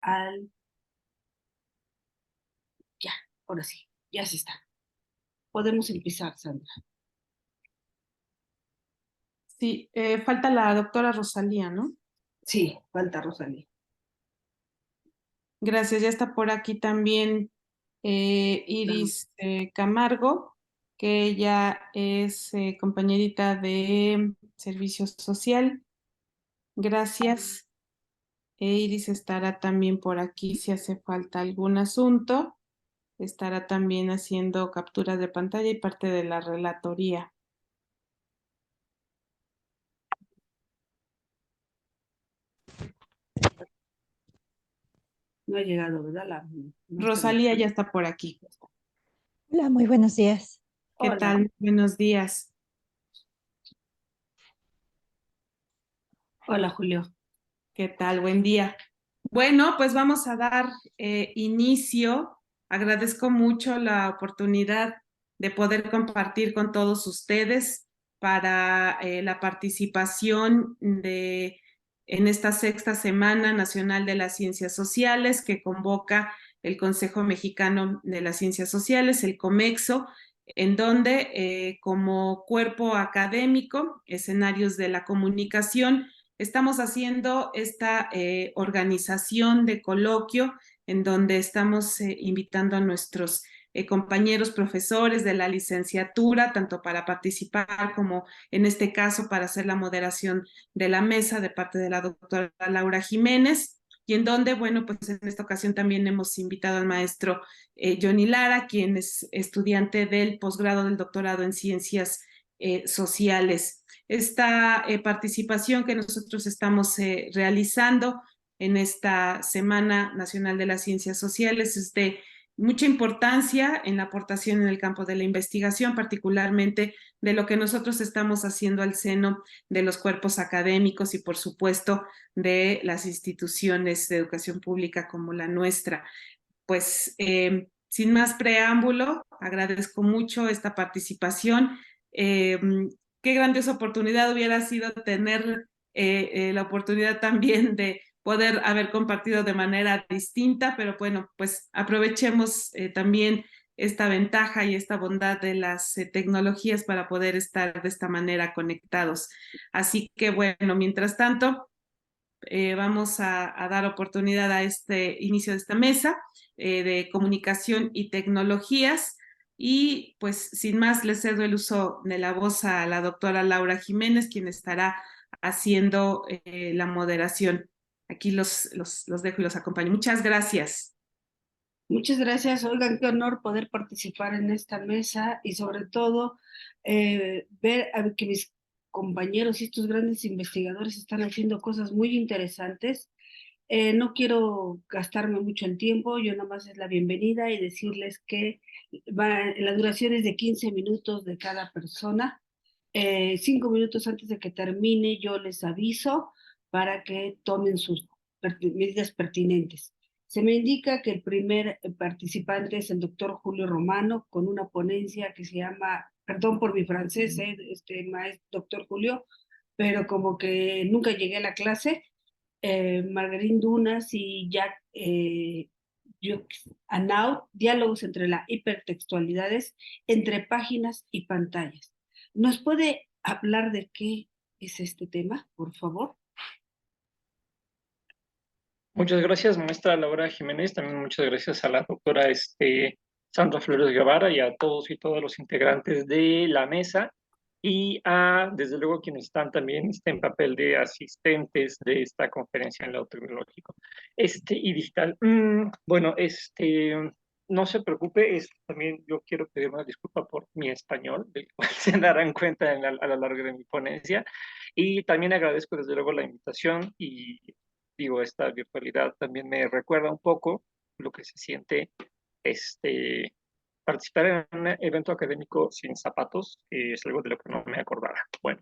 al... Ya, ahora sí, ya se está. Podemos empezar, Sandra. Sí, falta la doctora Rosalía, ¿no? Sí, falta Rosalía. Gracias, ya está por aquí también Iris Camargo, que ella es compañerita de servicio social. Gracias. Iris estará también por aquí si hace falta algún asunto. Estará también haciendo capturas de pantalla y parte de la relatoría. No ha llegado, ¿verdad? No está bien. Rosalía ya está por aquí. Hola, muy buenos días. ¿Qué Hola. tal? Buenos días. Hola, Julio. ¿Qué tal? Buen día. Bueno, pues vamos a dar inicio. Agradezco mucho la oportunidad de poder compartir con todos ustedes para la participación en esta sexta Semana Nacional de las Ciencias Sociales que convoca el Consejo Mexicano de las Ciencias Sociales, el COMEXO, en donde como cuerpo académico, escenarios de la comunicación, estamos haciendo esta organización de coloquio en donde estamos invitando a nuestros compañeros profesores de la licenciatura, tanto para participar como en este caso para hacer la moderación de la mesa de parte de la doctora Laura Jiménez, y en donde, bueno, pues en esta ocasión también hemos invitado al maestro Johnny Lara, quien es estudiante del posgrado del doctorado en ciencias sociales. Esta participación que nosotros estamos realizando en esta Semana Nacional de las Ciencias Sociales es de mucha importancia en la aportación en el campo de la investigación, particularmente de lo que nosotros estamos haciendo al seno de los cuerpos académicos y, por supuesto, de las instituciones de educación pública como la nuestra. Pues, sin más preámbulo, agradezco mucho esta participación. Qué grandiosa oportunidad hubiera sido tener la oportunidad también de poder haber compartido de manera distinta, pero bueno, pues aprovechemos también esta ventaja y esta bondad de las tecnologías para poder estar de esta manera conectados. Así que bueno, mientras tanto, vamos a dar oportunidad a este inicio de esta mesa de comunicación y tecnologías. Y pues sin más, les cedo el uso de la voz a la doctora Laura Jiménez, quien estará haciendo la moderación. Aquí los dejo y los acompaño. Muchas gracias. Muchas gracias. Oigan, qué honor poder participar en esta mesa y sobre todo ver a que mis compañeros y estos grandes investigadores están haciendo cosas muy interesantes. No quiero gastarme mucho el tiempo, yo nada más es la bienvenida y decirles que la duración es de 15 minutos de cada persona. 5 minutos antes de que termine, yo les aviso para que tomen sus medidas pertinentes. Se me indica que el primer participante es el doctor Julio Romano, con una ponencia que se llama, perdón por mi francés, maestro doctor Julio, pero como que nunca llegué a la clase, Marguerite Dunas y Jack Anaut, diálogos entre las hipertextualidades, entre páginas y pantallas. ¿Nos puede hablar de qué es este tema, por favor? Muchas gracias, maestra Laura Jiménez. También muchas gracias a la doctora Sandra Flores Guevara y a todos y todas los integrantes de la mesa y a, desde luego, quienes están también en papel de asistentes de esta conferencia en lo tecnológico y digital. Bueno, no se preocupe, también yo quiero pedir una disculpa por mi español, del cual se darán cuenta a lo largo de mi ponencia, y también agradezco desde luego la invitación y digo, esta virtualidad también me recuerda un poco lo que se siente participar en un evento académico sin zapatos, es algo de lo que no me acordaba. Bueno,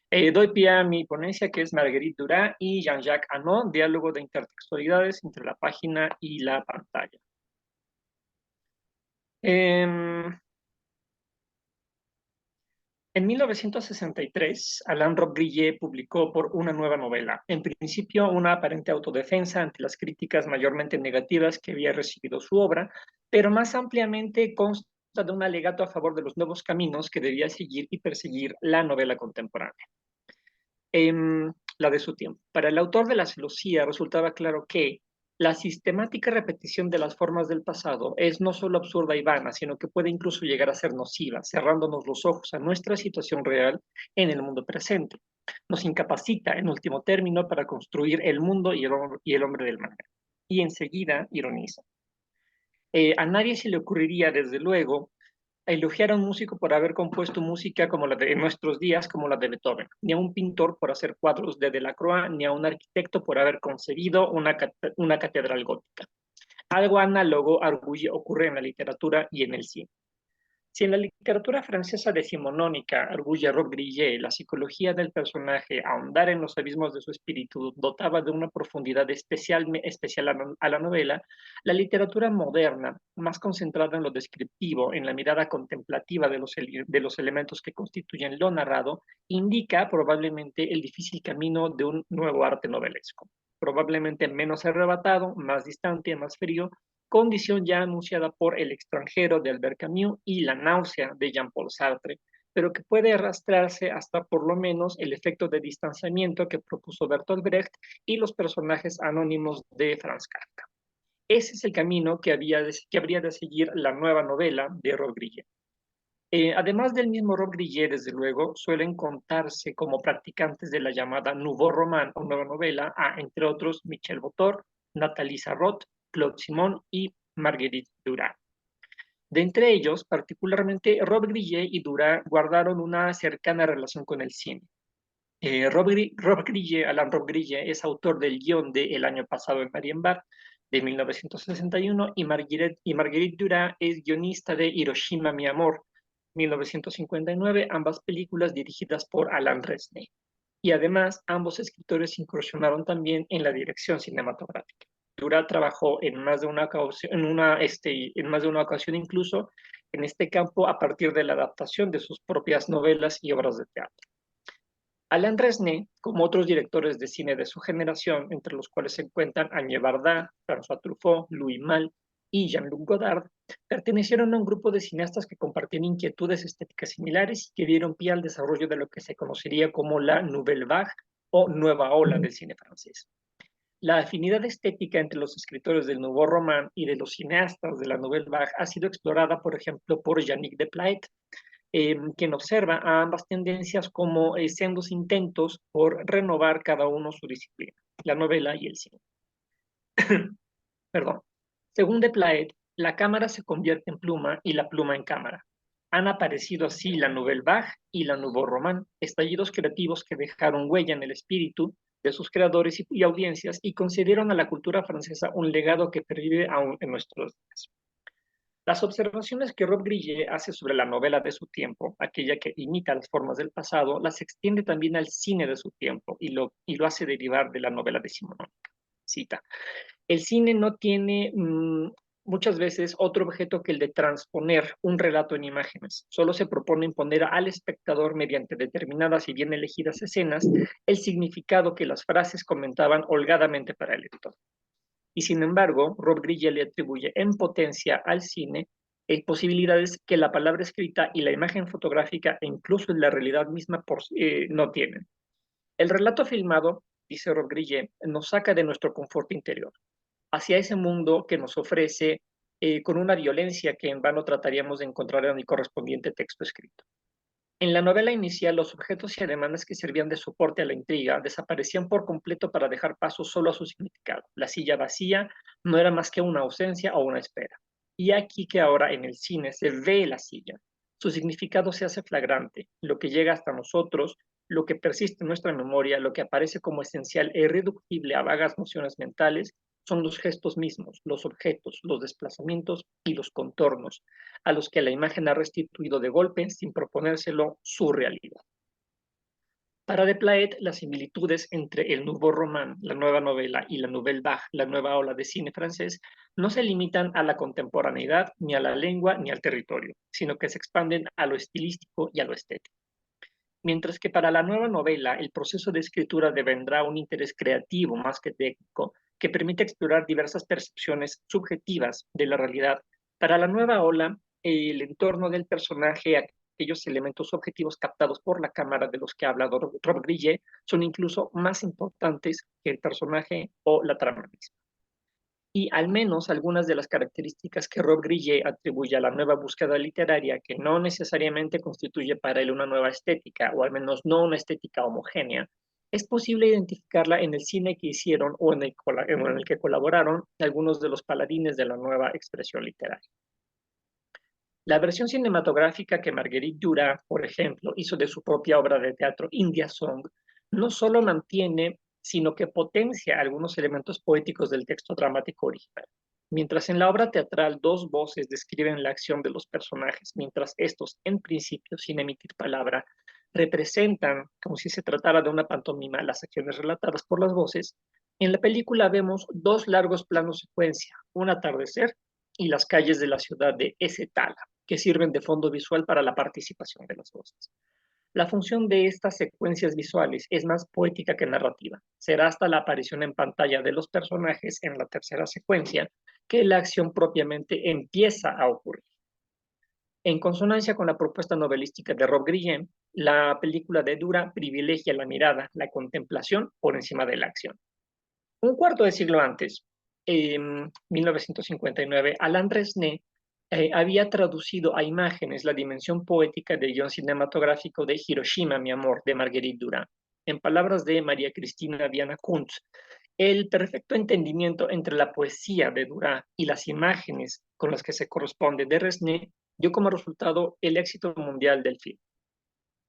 doy pie a mi ponencia, que es Marguerite Duras y Jean-Jacques Annaud, diálogo de intertextualidades entre la página y la pantalla. En 1963, Alain Robbe-Grillet publicó por una nueva novela, en principio una aparente autodefensa ante las críticas mayormente negativas que había recibido su obra, pero más ampliamente consta de un alegato a favor de los nuevos caminos que debía seguir y perseguir la novela contemporánea, la de su tiempo. Para el autor de La celosía resultaba claro que la sistemática repetición de las formas del pasado es no solo absurda y vana, sino que puede incluso llegar a ser nociva, cerrándonos los ojos a nuestra situación real en el mundo presente. Nos incapacita, en último término, para construir el mundo y el hombre del mañana. Y enseguida ironiza. A nadie se le ocurriría, desde luego, elogiar a un músico por haber compuesto música como la de en nuestros días, como la de Beethoven, ni a un pintor por hacer cuadros de Delacroix, ni a un arquitecto por haber concebido una catedral gótica. Algo análogo ocurre en la literatura y en el cine. Si en la literatura francesa decimonónica arguye Robbe-Grillet la psicología del personaje, ahondar en los abismos de su espíritu dotaba de una profundidad especial a la novela, la literatura moderna, más concentrada en lo descriptivo, en la mirada contemplativa de los elementos que constituyen lo narrado, indica probablemente el difícil camino de un nuevo arte novelesco, probablemente menos arrebatado, más distante, más frío, condición ya anunciada por El extranjero de Albert Camus y La náusea de Jean-Paul Sartre, pero que puede arrastrarse hasta por lo menos el efecto de distanciamiento que propuso Bertolt Brecht y los personajes anónimos de Franz Kafka. Ese es el camino que habría de seguir la nueva novela de Robbe-Grillet. Además del mismo Robbe-Grillet, desde luego, suelen contarse como practicantes de la llamada Nouveau Roman o nueva novela a, entre otros, Michel Botor, Nathalie Sarraute, Claude Simon y Marguerite Duras. De entre ellos, particularmente, Robbe-Grillet y Duras guardaron una cercana relación con el cine. Alain Robbe-Grillet es autor del guión de El año pasado en Marienbad, de 1961, y Marguerite Duras es guionista de Hiroshima, mi amor, 1959, ambas películas dirigidas por Alain Resnais. Y además, ambos escritores incursionaron también en la dirección cinematográfica. Duras trabajó en más de una ocasión incluso en este campo a partir de la adaptación de sus propias novelas y obras de teatro. Alain Resnais, como otros directores de cine de su generación, entre los cuales se encuentran Agnes Varda, François Truffaut, Louis Malle y Jean-Luc Godard, pertenecieron a un grupo de cineastas que compartían inquietudes estéticas similares y que dieron pie al desarrollo de lo que se conocería como la Nouvelle Vague o nueva ola del cine francés. La afinidad estética entre los escritores del Nouveau Roman y de los cineastas de la Nouvelle Vague ha sido explorada, por ejemplo, por Yannick Desplat, quien observa a ambas tendencias como sendos intentos por renovar cada uno su disciplina, la novela y el cine. Perdón. Según Desplat, la cámara se convierte en pluma y la pluma en cámara. Han aparecido así la Nouvelle Vague y la Nouveau Roman, estallidos creativos que dejaron huella en el espíritu de sus creadores y audiencias y concedieron a la cultura francesa un legado que pervive aún en nuestros días. Las observaciones que Robbe-Grillet hace sobre la novela de su tiempo, aquella que imita las formas del pasado, las extiende también al cine de su tiempo y lo hace derivar de la novela decimonónica. Cita: el cine no tiene muchas veces otro objeto que el de transponer un relato en imágenes. Solo se propone imponer al espectador, mediante determinadas y bien elegidas escenas, el significado que las frases comentaban holgadamente para el lector. Y sin embargo, Robbe-Grillet le atribuye en potencia al cine posibilidades que la palabra escrita y la imagen fotográfica e incluso la realidad misma no tienen. El relato filmado, dice Robbe-Grillet, nos saca de nuestro confort interior, hacia ese mundo que nos ofrece con una violencia que en vano trataríamos de encontrar en el correspondiente texto escrito. En la novela inicial, los objetos y ademanes que servían de soporte a la intriga desaparecían por completo para dejar paso solo a su significado. La silla vacía no era más que una ausencia o una espera. Y aquí que ahora en el cine se ve la silla. Su significado se hace flagrante, lo que llega hasta nosotros, lo que persiste en nuestra memoria, lo que aparece como esencial e irreductible a vagas nociones mentales, son los gestos mismos, los objetos, los desplazamientos y los contornos, a los que la imagen ha restituido de golpe, sin proponérselo, su realidad. Para Desplat, las similitudes entre el Nouveau Roman, la nueva novela, y la Nouvelle Vague, la nueva ola de cine francés, no se limitan a la contemporaneidad, ni a la lengua, ni al territorio, sino que se expanden a lo estilístico y a lo estético. Mientras que para la nueva novela, el proceso de escritura devendrá un interés creativo más que técnico, que permite explorar diversas percepciones subjetivas de la realidad. Para la nueva ola, el entorno del personaje, aquellos elementos objetivos captados por la cámara de los que ha hablado Rob Grillet, son incluso más importantes que el personaje o la trama misma. Y al menos algunas de las características que Rob Grillet atribuye a la nueva búsqueda literaria, que no necesariamente constituye para él una nueva estética, o al menos no una estética homogénea, es posible identificarla en el cine que hicieron o en el que colaboraron algunos de los paladines de la nueva expresión literaria. La versión cinematográfica que Marguerite Duras, por ejemplo, hizo de su propia obra de teatro India Song, no solo mantiene, sino que potencia algunos elementos poéticos del texto dramático original. Mientras en la obra teatral dos voces describen la acción de los personajes, mientras estos, en principio, sin emitir palabra, representan, como si se tratara de una pantomima, las acciones relatadas por las voces, en la película vemos dos largos planos secuencia, un atardecer y las calles de la ciudad de Esetala, que sirven de fondo visual para la participación de las voces. La función de estas secuencias visuales es más poética que narrativa. Será hasta la aparición en pantalla de los personajes en la tercera secuencia que la acción propiamente empieza a ocurrir. En consonancia con la propuesta novelística de Rob Grillet, la película de Duras privilegia la mirada, la contemplación por encima de la acción. Un cuarto de siglo antes, en 1959, Alain Resnais había traducido a imágenes la dimensión poética del guión cinematográfico de Hiroshima, mi amor, de Marguerite Duras. En palabras de María Cristina Diana Kuntz, el perfecto entendimiento entre la poesía de Duras y las imágenes con las que se corresponde de Resnais dio como resultado el éxito mundial del film.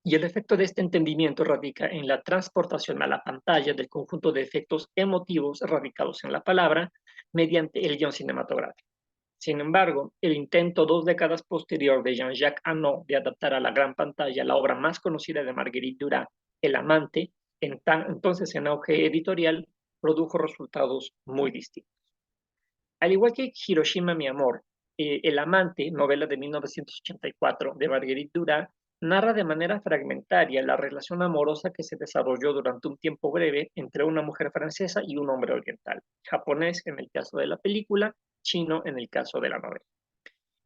Y el efecto de este entendimiento radica en la transportación a la pantalla del conjunto de efectos emotivos radicados en la palabra mediante el guión cinematográfico. Sin embargo, el intento 2 décadas posterior de Jean-Jacques Annaud de adaptar a la gran pantalla la obra más conocida de Marguerite Duras, El amante, entonces en auge editorial, produjo resultados muy distintos. Al igual que Hiroshima, mi amor, El amante, novela de 1984 de Marguerite Duras, narra de manera fragmentaria la relación amorosa que se desarrolló durante un tiempo breve entre una mujer francesa y un hombre oriental, japonés en el caso de la película, chino en el caso de la novela.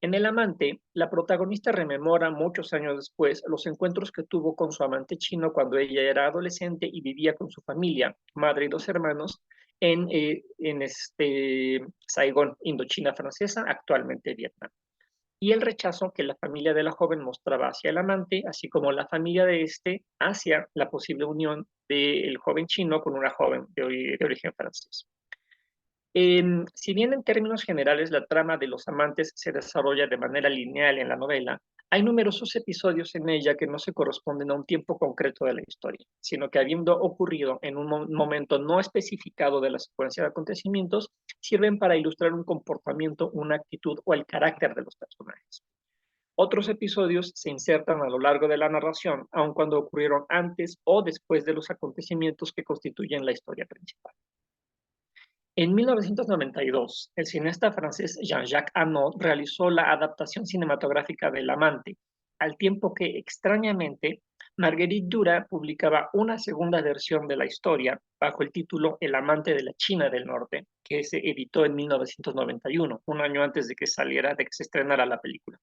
En El amante, la protagonista rememora muchos años después los encuentros que tuvo con su amante chino cuando ella era adolescente y vivía con su familia, madre y 2 hermanos, en Saigón, Indochina francesa, actualmente Vietnam. Y el rechazo que la familia de la joven mostraba hacia el amante, así como la familia de este hacia la posible unión del joven chino con una joven de origen francés. Si bien en términos generales la trama de los amantes se desarrolla de manera lineal en la novela, hay numerosos episodios en ella que no se corresponden a un tiempo concreto de la historia, sino que habiendo ocurrido en un momento no especificado de la secuencia de acontecimientos, sirven para ilustrar un comportamiento, una actitud o el carácter de los personajes. Otros episodios se insertan a lo largo de la narración, aun cuando ocurrieron antes o después de los acontecimientos que constituyen la historia principal. En 1992, el cineasta francés Jean-Jacques Annaud realizó la adaptación cinematográfica del amante, al tiempo que, extrañamente, Marguerite Duras publicaba una segunda versión de la historia bajo el título El amante de la China del Norte, que se editó en 1991, un año antes de que se estrenara la película.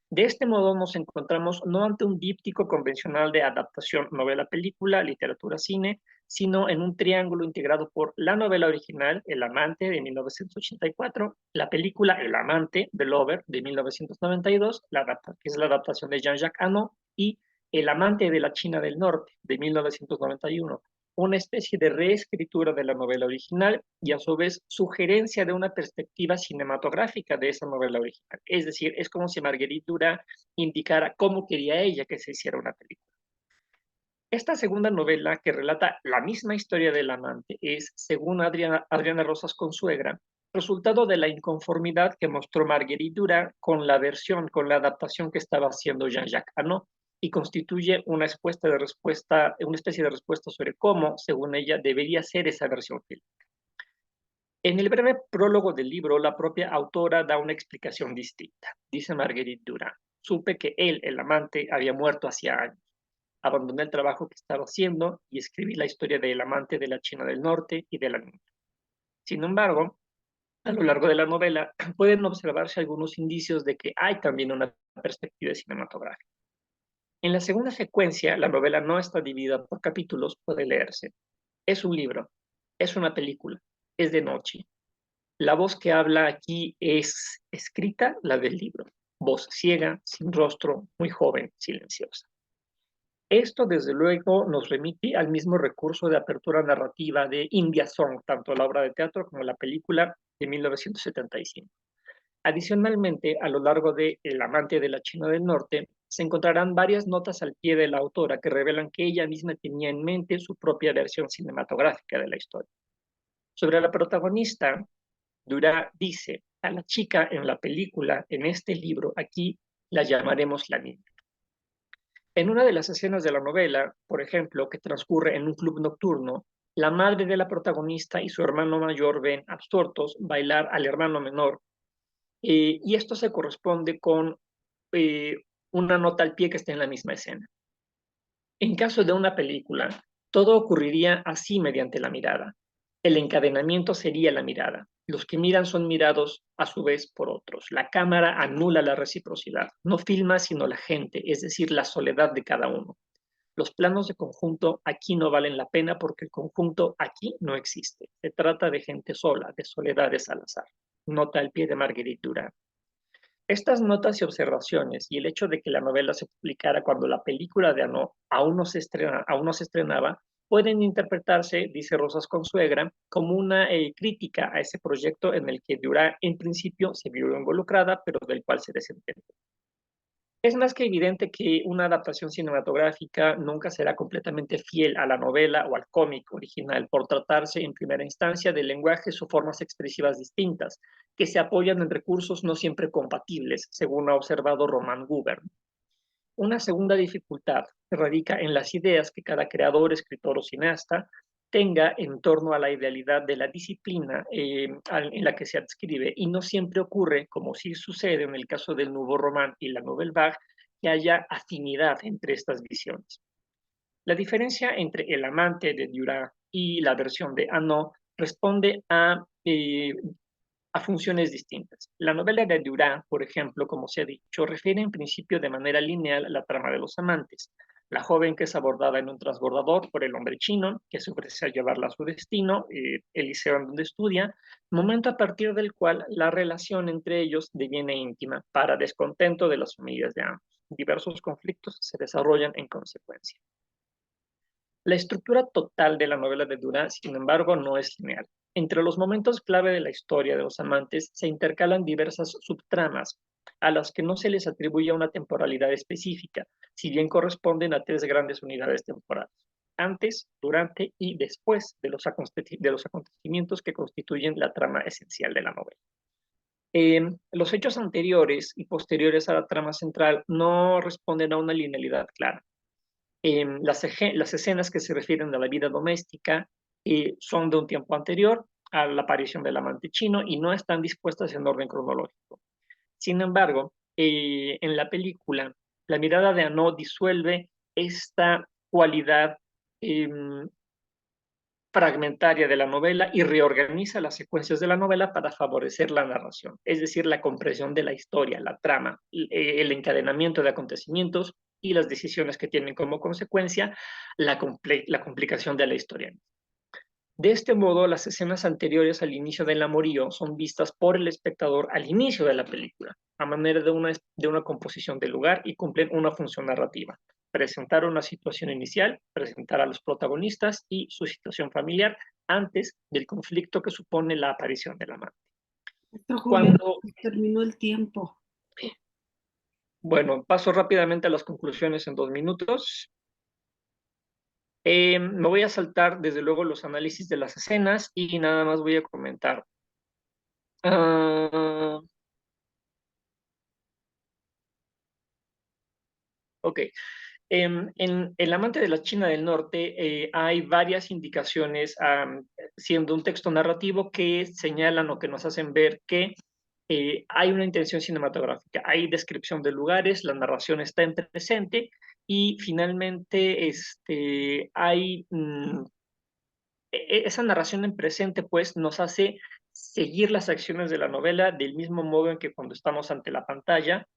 De este modo nos encontramos no ante un díptico convencional de adaptación novela-película, literatura-cine, sino en un triángulo integrado por la novela original, El amante, de 1984, la película El amante, The Lover, de 1992, que es la adaptación de Jean-Jacques Annaud, y El amante de la China del Norte, de 1991, una especie de reescritura de la novela original y a su vez sugerencia de una perspectiva cinematográfica de esa novela original. Es decir, es como si Marguerite Duras indicara cómo quería ella que se hiciera una película. Esta segunda novela, que relata la misma historia del amante, es, según Adriana Rosas Consuegra, resultado de la inconformidad que mostró Marguerite Duras con la adaptación que estaba haciendo Jean-Jacques Annaud, y constituye una especie de respuesta sobre cómo, según ella, debería ser esa versión fílmica. En el breve prólogo del libro, la propia autora da una explicación distinta. Dice Marguerite Duras: supe que él, el amante, había muerto hacía años. Abandoné el trabajo que estaba haciendo y escribí la historia del amante de la China del Norte y de la niña. Sin embargo, a lo largo de la novela pueden observarse algunos indicios de que hay también una perspectiva cinematográfica. En la segunda secuencia, la novela no está dividida por capítulos, puede leerse. Es un libro, es una película, es de noche. La voz que habla aquí es escrita, la del libro. Voz ciega, sin rostro, muy joven, silenciosa. Esto, desde luego, nos remite al mismo recurso de apertura narrativa de India Song, tanto la obra de teatro como la película de 1975. Adicionalmente, a lo largo de El amante de la China del Norte, se encontrarán varias notas al pie de la autora que revelan que ella misma tenía en mente su propia versión cinematográfica de la historia. Sobre la protagonista, Duras dice, a la chica en la película, en este libro, aquí la llamaremos la niña. En una de las escenas de la novela, por ejemplo, que transcurre en un club nocturno, la madre de la protagonista y su hermano mayor ven absortos bailar al hermano menor, y esto se corresponde con eh, una nota al pie que está en la misma escena. En caso de una película, todo ocurriría así mediante la mirada. El encadenamiento sería la mirada. Los que miran son mirados a su vez por otros. La cámara anula la reciprocidad. No filma sino la gente, es decir, la soledad de cada uno. Los planos de conjunto aquí no valen la pena porque el conjunto aquí no existe. Se trata de gente sola, de soledades al azar. Nota al pie de Marguerite Duras. Estas notas y observaciones y el hecho de que la novela se publicara cuando la película de Anó aún no se estrenaba, pueden interpretarse, dice Rosas Consuegra, como una crítica a ese proyecto en el que Duras en principio se vio involucrada, pero del cual se desentendió. Es más que evidente que una adaptación cinematográfica nunca será completamente fiel a la novela o al cómic original, por tratarse en primera instancia de lenguajes o formas expresivas distintas, que se apoyan en recursos no siempre compatibles, según ha observado Roman Gubern. Una segunda dificultad radica en las ideas que cada creador, escritor o cineasta tenga en torno a la idealidad de la disciplina en la que se adscribe, y no siempre ocurre, como sí sucede en el caso del Nouveau Roman y la Nouvelle Vague, que haya afinidad entre estas visiones. La diferencia entre El amante de Duras y la versión de Anó responde a funciones distintas. La novela de Duras, por ejemplo, como se ha dicho, refiere en principio de manera lineal a la trama de los amantes. La joven que es abordada en un transbordador por el hombre chino, que se ofrece a llevarla a su destino, el liceo en donde estudia, momento a partir del cual la relación entre ellos deviene íntima, para descontento de las familias de ambos. Diversos conflictos se desarrollan en consecuencia. La estructura total de la novela de Duras, sin embargo, no es lineal. Entre los momentos clave de la historia de los amantes se intercalan diversas subtramas, a las que no se les atribuye una temporalidad específica, si bien corresponden a tres grandes unidades temporales: antes, durante y después de los acontecimientos que constituyen la trama esencial de la novela. Los hechos anteriores y posteriores a la trama central no responden a una linealidad clara. Las escenas que se refieren a la vida doméstica son de un tiempo anterior a la aparición del amante chino y no están dispuestas en orden cronológico. Sin embargo, en la película, la mirada de Anó disuelve esta cualidad fragmentaria de la novela y reorganiza las secuencias de la novela para favorecer la narración, es decir, la comprensión de la historia, la trama, el encadenamiento de acontecimientos y las decisiones que tienen como consecuencia la complicación de la historia. De este modo, las escenas anteriores al inicio del amorío son vistas por el espectador al inicio de la película, a manera de una composición del lugar, y cumplen una función narrativa: presentar una situación inicial, presentar a los protagonistas y su situación familiar antes del conflicto que supone la aparición del amante. Cuando, terminó el tiempo. bueno, paso rápidamente a las conclusiones en 2 minutos. Me voy a saltar, desde luego, los análisis de las escenas y nada más voy a comentar. Ok. En El amante de la China del Norte hay varias indicaciones, siendo un texto narrativo, que señalan o que nos hacen ver que hay una intención cinematográfica. Hay descripción de lugares, la narración está en presente Y finalmente hay esa narración en presente, pues, nos hace seguir las acciones de la novela del mismo modo en que cuando estamos ante la pantalla,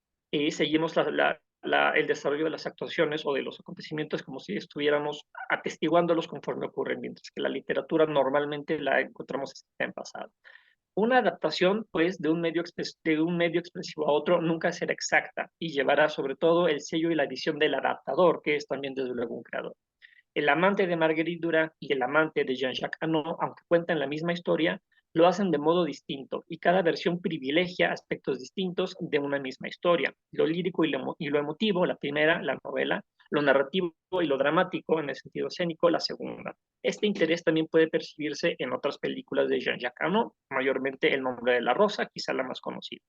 seguimos el desarrollo de las actuaciones o de los acontecimientos como si estuviéramos atestiguándolos conforme ocurren, mientras que la literatura normalmente la encontramos en pasado. Una adaptación, pues, de un medio expresivo a otro nunca será exacta y llevará sobre todo el sello y la visión del adaptador, que es también desde luego un creador. El amante de Marguerite Duras y el amante de Jean-Jacques Annaud, aunque cuentan la misma historia, lo hacen de modo distinto y cada versión privilegia aspectos distintos de una misma historia. Lo lírico y lo emotivo, la primera, la novela; lo narrativo y lo dramático, en el sentido escénico, la segunda. Este interés también puede percibirse en otras películas de Jean-Jacques Annaud, mayormente El nombre de la rosa, quizá la más conocida.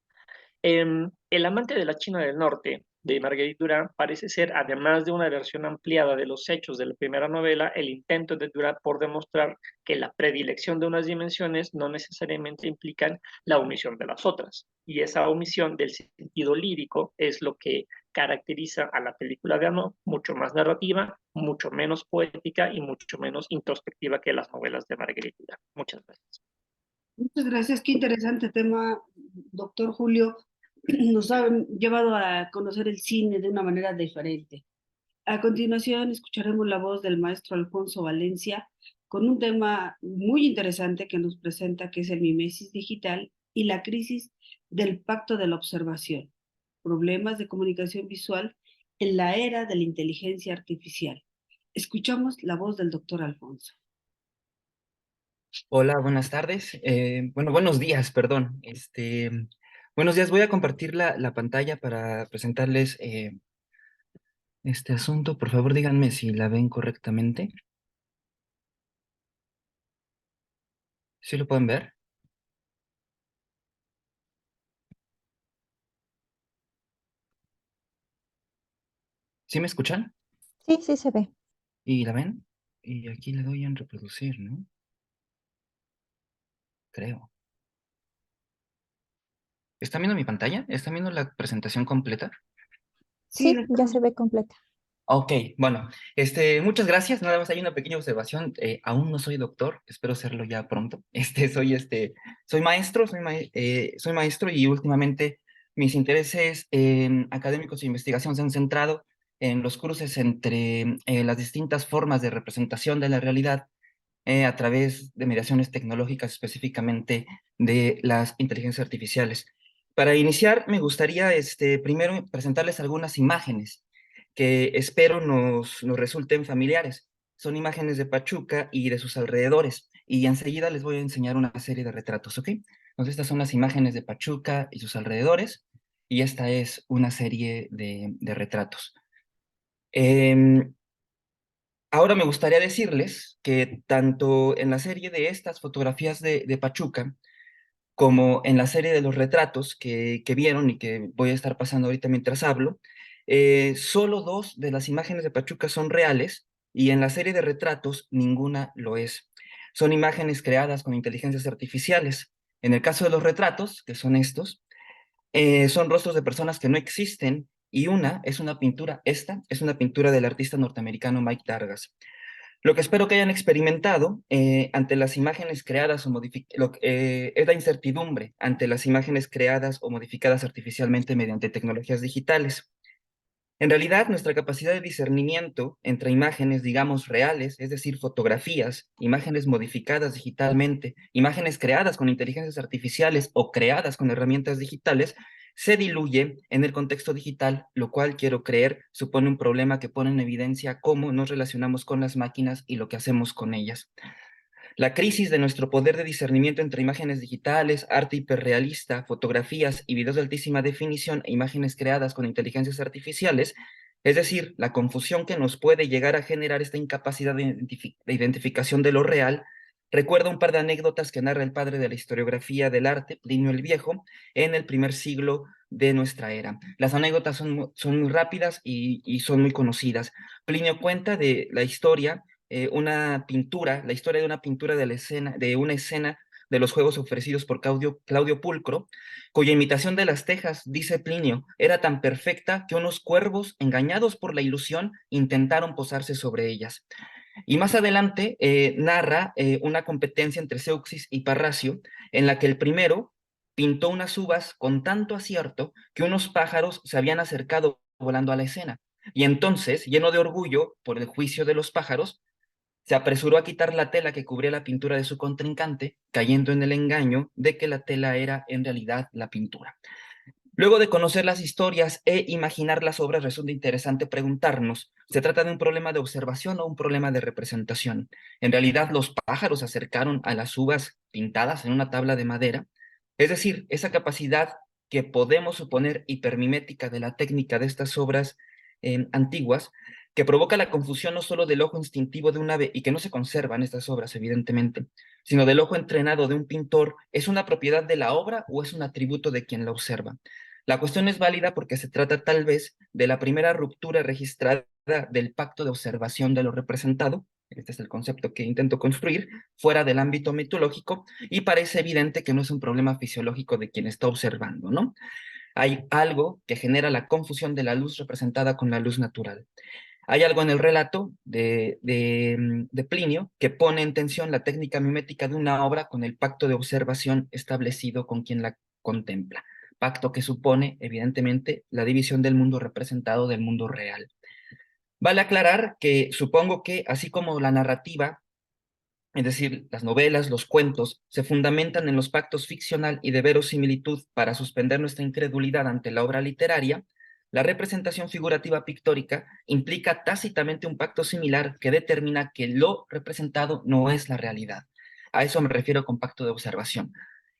El amante de la China del Norte, de Marguerite Duras, parece ser, además de una versión ampliada de los hechos de la primera novela, el intento de Duras por demostrar que la predilección de unas dimensiones no necesariamente implican la omisión de las otras. Y esa omisión del sentido lírico es lo que caracteriza a la película de Arnaud, mucho más narrativa, mucho menos poética y mucho menos introspectiva que las novelas de Marguerite Duras. Muchas gracias. Muchas gracias, qué interesante tema, doctor Julio. Nos ha llevado a conocer el cine de una manera diferente. A continuación, escucharemos la voz del maestro Alfonso Valencia con un tema muy interesante que nos presenta, que es el mimesis digital y la crisis del pacto de la observación, problemas de comunicación visual en la era de la inteligencia artificial. Escuchamos la voz del doctor Alfonso. Hola, buenas tardes. Bueno, buenos días, perdón. Buenos días, voy a compartir la pantalla para presentarles este asunto. Por favor, díganme si la ven correctamente. ¿Sí lo pueden ver? ¿Sí me escuchan? Sí, sí se ve. ¿Y la ven? Y aquí le doy en reproducir, ¿no? Creo. ¿Están viendo mi pantalla? ¿Están viendo la presentación completa? Sí, Sí, ya se ve completa. Ok, bueno, muchas gracias. Nada más hay una pequeña observación. Aún no soy doctor, espero serlo ya pronto. Soy maestro, soy maestro y últimamente mis intereses académicos e investigación se han centrado en los cruces entre las distintas formas de representación de la realidad a través de mediaciones tecnológicas, específicamente de las inteligencias artificiales. Para iniciar, me gustaría primero presentarles algunas imágenes que espero nos resulten familiares. Son imágenes de Pachuca y de sus alrededores, y enseguida les voy a enseñar una serie de retratos, ¿ok? Entonces, estas son las imágenes de Pachuca y sus alrededores, y esta es una serie de retratos. Ahora me gustaría decirles que tanto en la serie de estas fotografías de Pachuca, como en la serie de los retratos que vieron y que voy a estar pasando ahorita mientras hablo, solo dos de las imágenes de Pachuca son reales y en la serie de retratos ninguna lo es. Son imágenes creadas con inteligencias artificiales. En el caso de los retratos, que son estos, son rostros de personas que no existen y una es una pintura, esta es una pintura del artista norteamericano Mike Dargas. Lo que espero que hayan experimentado ante las imágenes creadas o modificadas, es la incertidumbre ante las imágenes creadas o modificadas artificialmente mediante tecnologías digitales. En realidad, nuestra capacidad de discernimiento entre imágenes, digamos, reales, es decir, fotografías, imágenes modificadas digitalmente, imágenes creadas con inteligencias artificiales o creadas con herramientas digitales, se diluye en el contexto digital, lo cual quiero creer supone un problema que pone en evidencia cómo nos relacionamos con las máquinas y lo que hacemos con ellas. La crisis de nuestro poder de discernimiento entre imágenes digitales, arte hiperrealista, fotografías y videos de altísima definición e imágenes creadas con inteligencias artificiales, es decir, la confusión que nos puede llegar a generar esta incapacidad de identificación de lo real, recuerda un par de anécdotas que narra el padre de la historiografía del arte, Plinio el Viejo, en el primer siglo de nuestra era. Las anécdotas son muy rápidas y son muy conocidas. Plinio cuenta de la historia una pintura, la historia de una pintura de una escena de los juegos ofrecidos por Claudio Pulcro, cuya imitación de las tejas, dice Plinio, era tan perfecta que unos cuervos, engañados por la ilusión, intentaron posarse sobre ellas. Y más adelante narra una competencia entre Zeuxis y Parracio, en la que el primero pintó unas uvas con tanto acierto que unos pájaros se habían acercado volando a la escena. Y entonces, lleno de orgullo por el juicio de los pájaros, se apresuró a quitar la tela que cubría la pintura de su contrincante, cayendo en el engaño de que la tela era en realidad la pintura. Luego de conocer las historias e imaginar las obras, resulta interesante preguntarnos, ¿se trata de un problema de observación o un problema de representación? En realidad, los pájaros se acercaron a las uvas pintadas en una tabla de madera, es decir, esa capacidad que podemos suponer hipermimética de la técnica de estas obras antiguas, que provoca la confusión no solo del ojo instintivo de un ave, y que no se conserva en estas obras, evidentemente, sino del ojo entrenado de un pintor, ¿es una propiedad de la obra o es un atributo de quien la observa? La cuestión es válida porque se trata tal vez de la primera ruptura registrada del pacto de observación de lo representado, este es el concepto que intento construir, fuera del ámbito mitológico, y parece evidente que no es un problema fisiológico de quien está observando, ¿no? Hay algo que genera la confusión de la luz representada con la luz natural. Hay algo en el relato de Plinio que pone en tensión la técnica mimética de una obra con el pacto de observación establecido con quien la contempla. Pacto que supone, evidentemente, la división del mundo representado del mundo real. Vale aclarar que supongo que, así como la narrativa, es decir, las novelas, los cuentos, se fundamentan en los pactos ficcional y de verosimilitud para suspender nuestra incredulidad ante la obra literaria, la representación figurativa pictórica implica tácitamente un pacto similar que determina que lo representado no es la realidad. A eso me refiero con pacto de observación.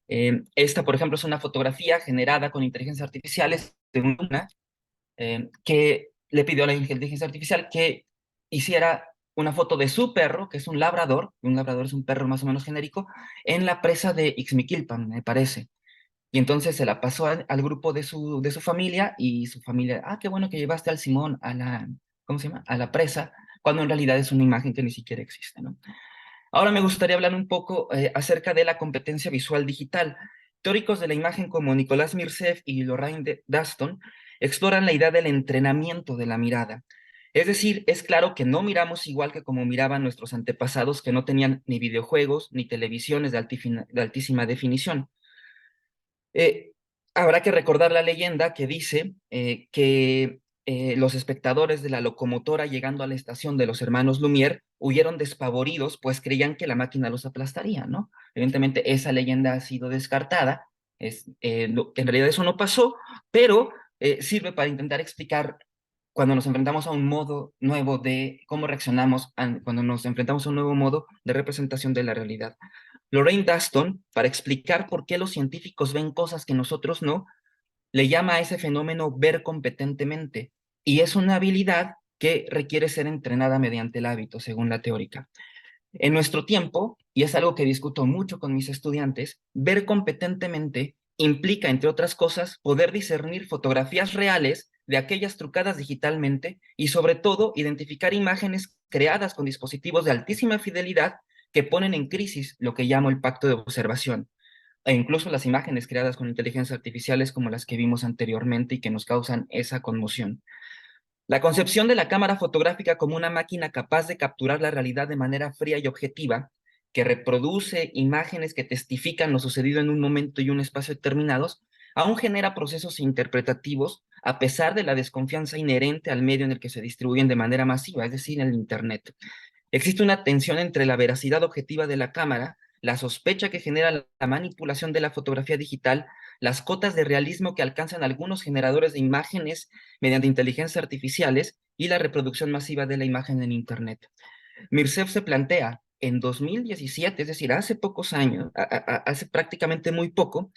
Esta, por ejemplo, es una fotografía generada con inteligencia artificial de una que le pidió a la inteligencia artificial que hiciera una foto de su perro, que es un labrador es un perro más o menos genérico, en la presa de Ixmiquilpan, me parece. Y entonces se la pasó al grupo de su familia, y su familia, qué bueno que llevaste al Simón a la, ¿cómo se llama? A la presa, cuando en realidad es una imagen que ni siquiera existe, ¿no? Ahora me gustaría hablar un poco acerca de la competencia visual digital. Teóricos de la imagen como Nicolás Mircea y Lorraine Daston exploran la idea del entrenamiento de la mirada. Es decir, es claro que no miramos igual que como miraban nuestros antepasados, que no tenían ni videojuegos ni televisiones de altísima definición. Habrá que recordar la leyenda que dice que los espectadores de la locomotora llegando a la estación de los hermanos Lumière huyeron despavoridos, pues creían que la máquina los aplastaría, ¿no? Evidentemente esa leyenda ha sido descartada, en realidad eso no pasó, pero sirve para intentar explicar cuando nos enfrentamos a un modo nuevo de cómo reaccionamos, cuando nos enfrentamos a un nuevo modo de representación de la realidad. Lorraine Daston, para explicar por qué los científicos ven cosas que nosotros no, le llama a ese fenómeno ver competentemente, y es una habilidad que requiere ser entrenada mediante el hábito, según la teórica. En nuestro tiempo, y es algo que discuto mucho con mis estudiantes, ver competentemente implica, entre otras cosas, poder discernir fotografías reales de aquellas trucadas digitalmente y, sobre todo, identificar imágenes creadas con dispositivos de altísima fidelidad que ponen en crisis lo que llamo el pacto de observación, e incluso las imágenes creadas con inteligencias artificiales como las que vimos anteriormente y que nos causan esa conmoción. La concepción de la cámara fotográfica como una máquina capaz de capturar la realidad de manera fría y objetiva, que reproduce imágenes que testifican lo sucedido en un momento y un espacio determinados, aún genera procesos interpretativos a pesar de la desconfianza inherente al medio en el que se distribuyen de manera masiva, es decir, en el Internet. Existe una tensión entre la veracidad objetiva de la cámara, la sospecha que genera la manipulación de la fotografía digital, las cotas de realismo que alcanzan algunos generadores de imágenes mediante inteligencias artificiales y la reproducción masiva de la imagen en Internet. Mircea se plantea en 2017, es decir, hace pocos años, hace prácticamente muy poco,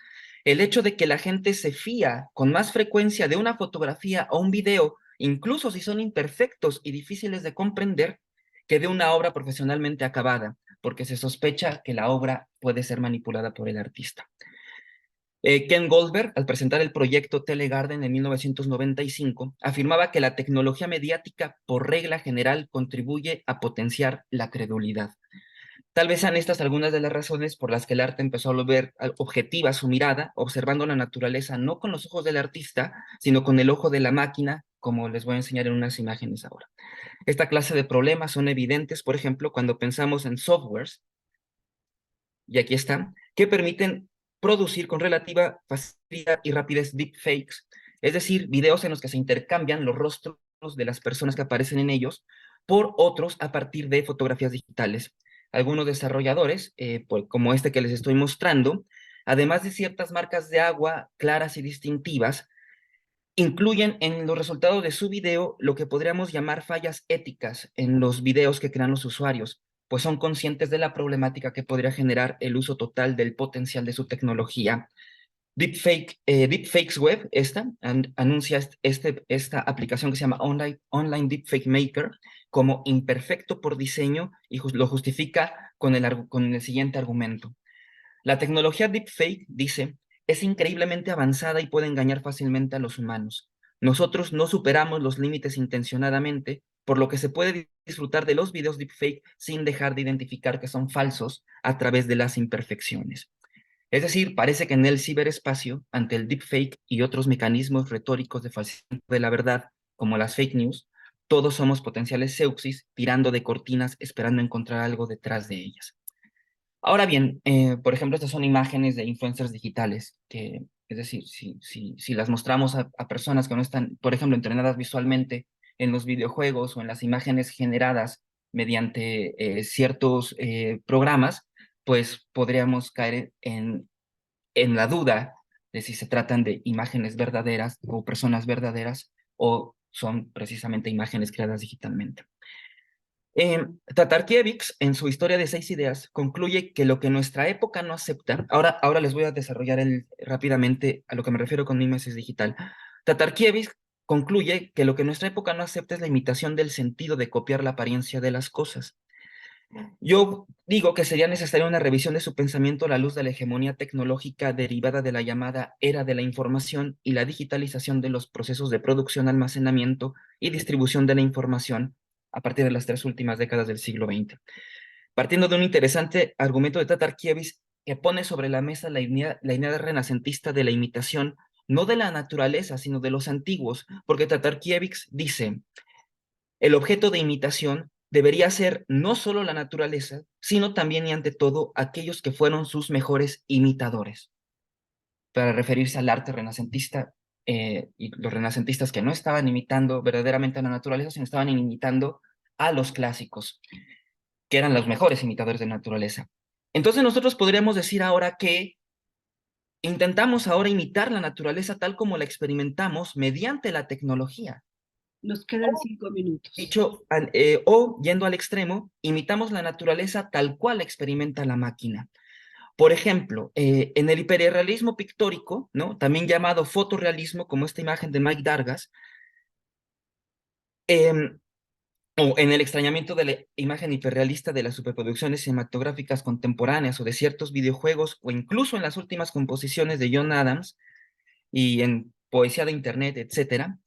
el hecho de que la gente se fía con más frecuencia de una fotografía o un video, incluso si son imperfectos y difíciles de comprender, que de una obra profesionalmente acabada, porque se sospecha que la obra puede ser manipulada por el artista. Ken Goldberg, al presentar el proyecto Telegarden en 1995, afirmaba que la tecnología mediática, por regla general, contribuye a potenciar la credulidad. Tal vez sean estas algunas de las razones por las que el arte empezó a volver objetiva su mirada, observando la naturaleza no con los ojos del artista, sino con el ojo de la máquina, como les voy a enseñar en unas imágenes ahora. Esta clase de problemas son evidentes, por ejemplo, cuando pensamos en softwares, y aquí están, que permiten producir con relativa facilidad y rapidez deepfakes, es decir, videos en los que se intercambian los rostros de las personas que aparecen en ellos por otros a partir de fotografías digitales. Algunos desarrolladores, como este que les estoy mostrando, además de ciertas marcas de agua claras y distintivas, incluyen en los resultados de su video lo que podríamos llamar fallas éticas en los videos que crean los usuarios, pues son conscientes de la problemática que podría generar el uso total del potencial de su tecnología. Deepfakes Web, anuncia esta aplicación que se llama Online Deepfake Maker como imperfecto por diseño y lo justifica con el siguiente argumento. La tecnología deepfake, dice, es increíblemente avanzada y puede engañar fácilmente a los humanos. Nosotros no superamos los límites intencionadamente, por lo que se puede disfrutar de los videos deepfake sin dejar de identificar que son falsos a través de las imperfecciones. Es decir, parece que en el ciberespacio, ante el deepfake y otros mecanismos retóricos de falsificación de la verdad, como las fake news, todos somos potenciales Zeuxis tirando de cortinas esperando encontrar algo detrás de ellas. Ahora bien, por ejemplo, estas son imágenes de influencers digitales, que, es decir, si las mostramos a personas que no están, por ejemplo, entrenadas visualmente en los videojuegos o en las imágenes generadas mediante ciertos programas, pues podríamos caer en la duda de si se tratan de imágenes verdaderas o personas verdaderas o son precisamente imágenes creadas digitalmente. Tatarkiewicz, en su Historia de 6 ideas, concluye que lo que nuestra época no acepta, ahora les voy a desarrollar rápidamente a lo que me refiero con mimesis digital. Tatarkiewicz concluye que lo que nuestra época no acepta es la imitación del sentido de copiar la apariencia de las cosas. Yo digo que sería necesaria una revisión de su pensamiento a la luz de la hegemonía tecnológica derivada de la llamada era de la información y la digitalización de los procesos de producción, almacenamiento y distribución de la información a partir de las 3 últimas décadas del siglo XX. Partiendo de un interesante argumento de Tatarkiewicz que pone sobre la mesa la idea renacentista de la imitación, no de la naturaleza, sino de los antiguos, porque Tatarkiewicz dice, el objeto de imitación debería ser no solo la naturaleza, sino también y ante todo aquellos que fueron sus mejores imitadores, para referirse al arte renacentista y los renacentistas que no estaban imitando verdaderamente a la naturaleza, sino estaban imitando a los clásicos, que eran los mejores imitadores de naturaleza. Entonces nosotros podríamos decir ahora que intentamos ahora imitar la naturaleza tal como la experimentamos mediante la tecnología. Nos quedan 5 minutos. O, yendo al extremo, imitamos la naturaleza tal cual experimenta la máquina. Por ejemplo, en el hiperrealismo pictórico, ¿no? También llamado fotorrealismo, como esta imagen de Mike Dargas, o en el extrañamiento de la imagen hiperrealista de las superproducciones cinematográficas contemporáneas o de ciertos videojuegos, o incluso en las últimas composiciones de John Adams y en poesía de internet, etcétera,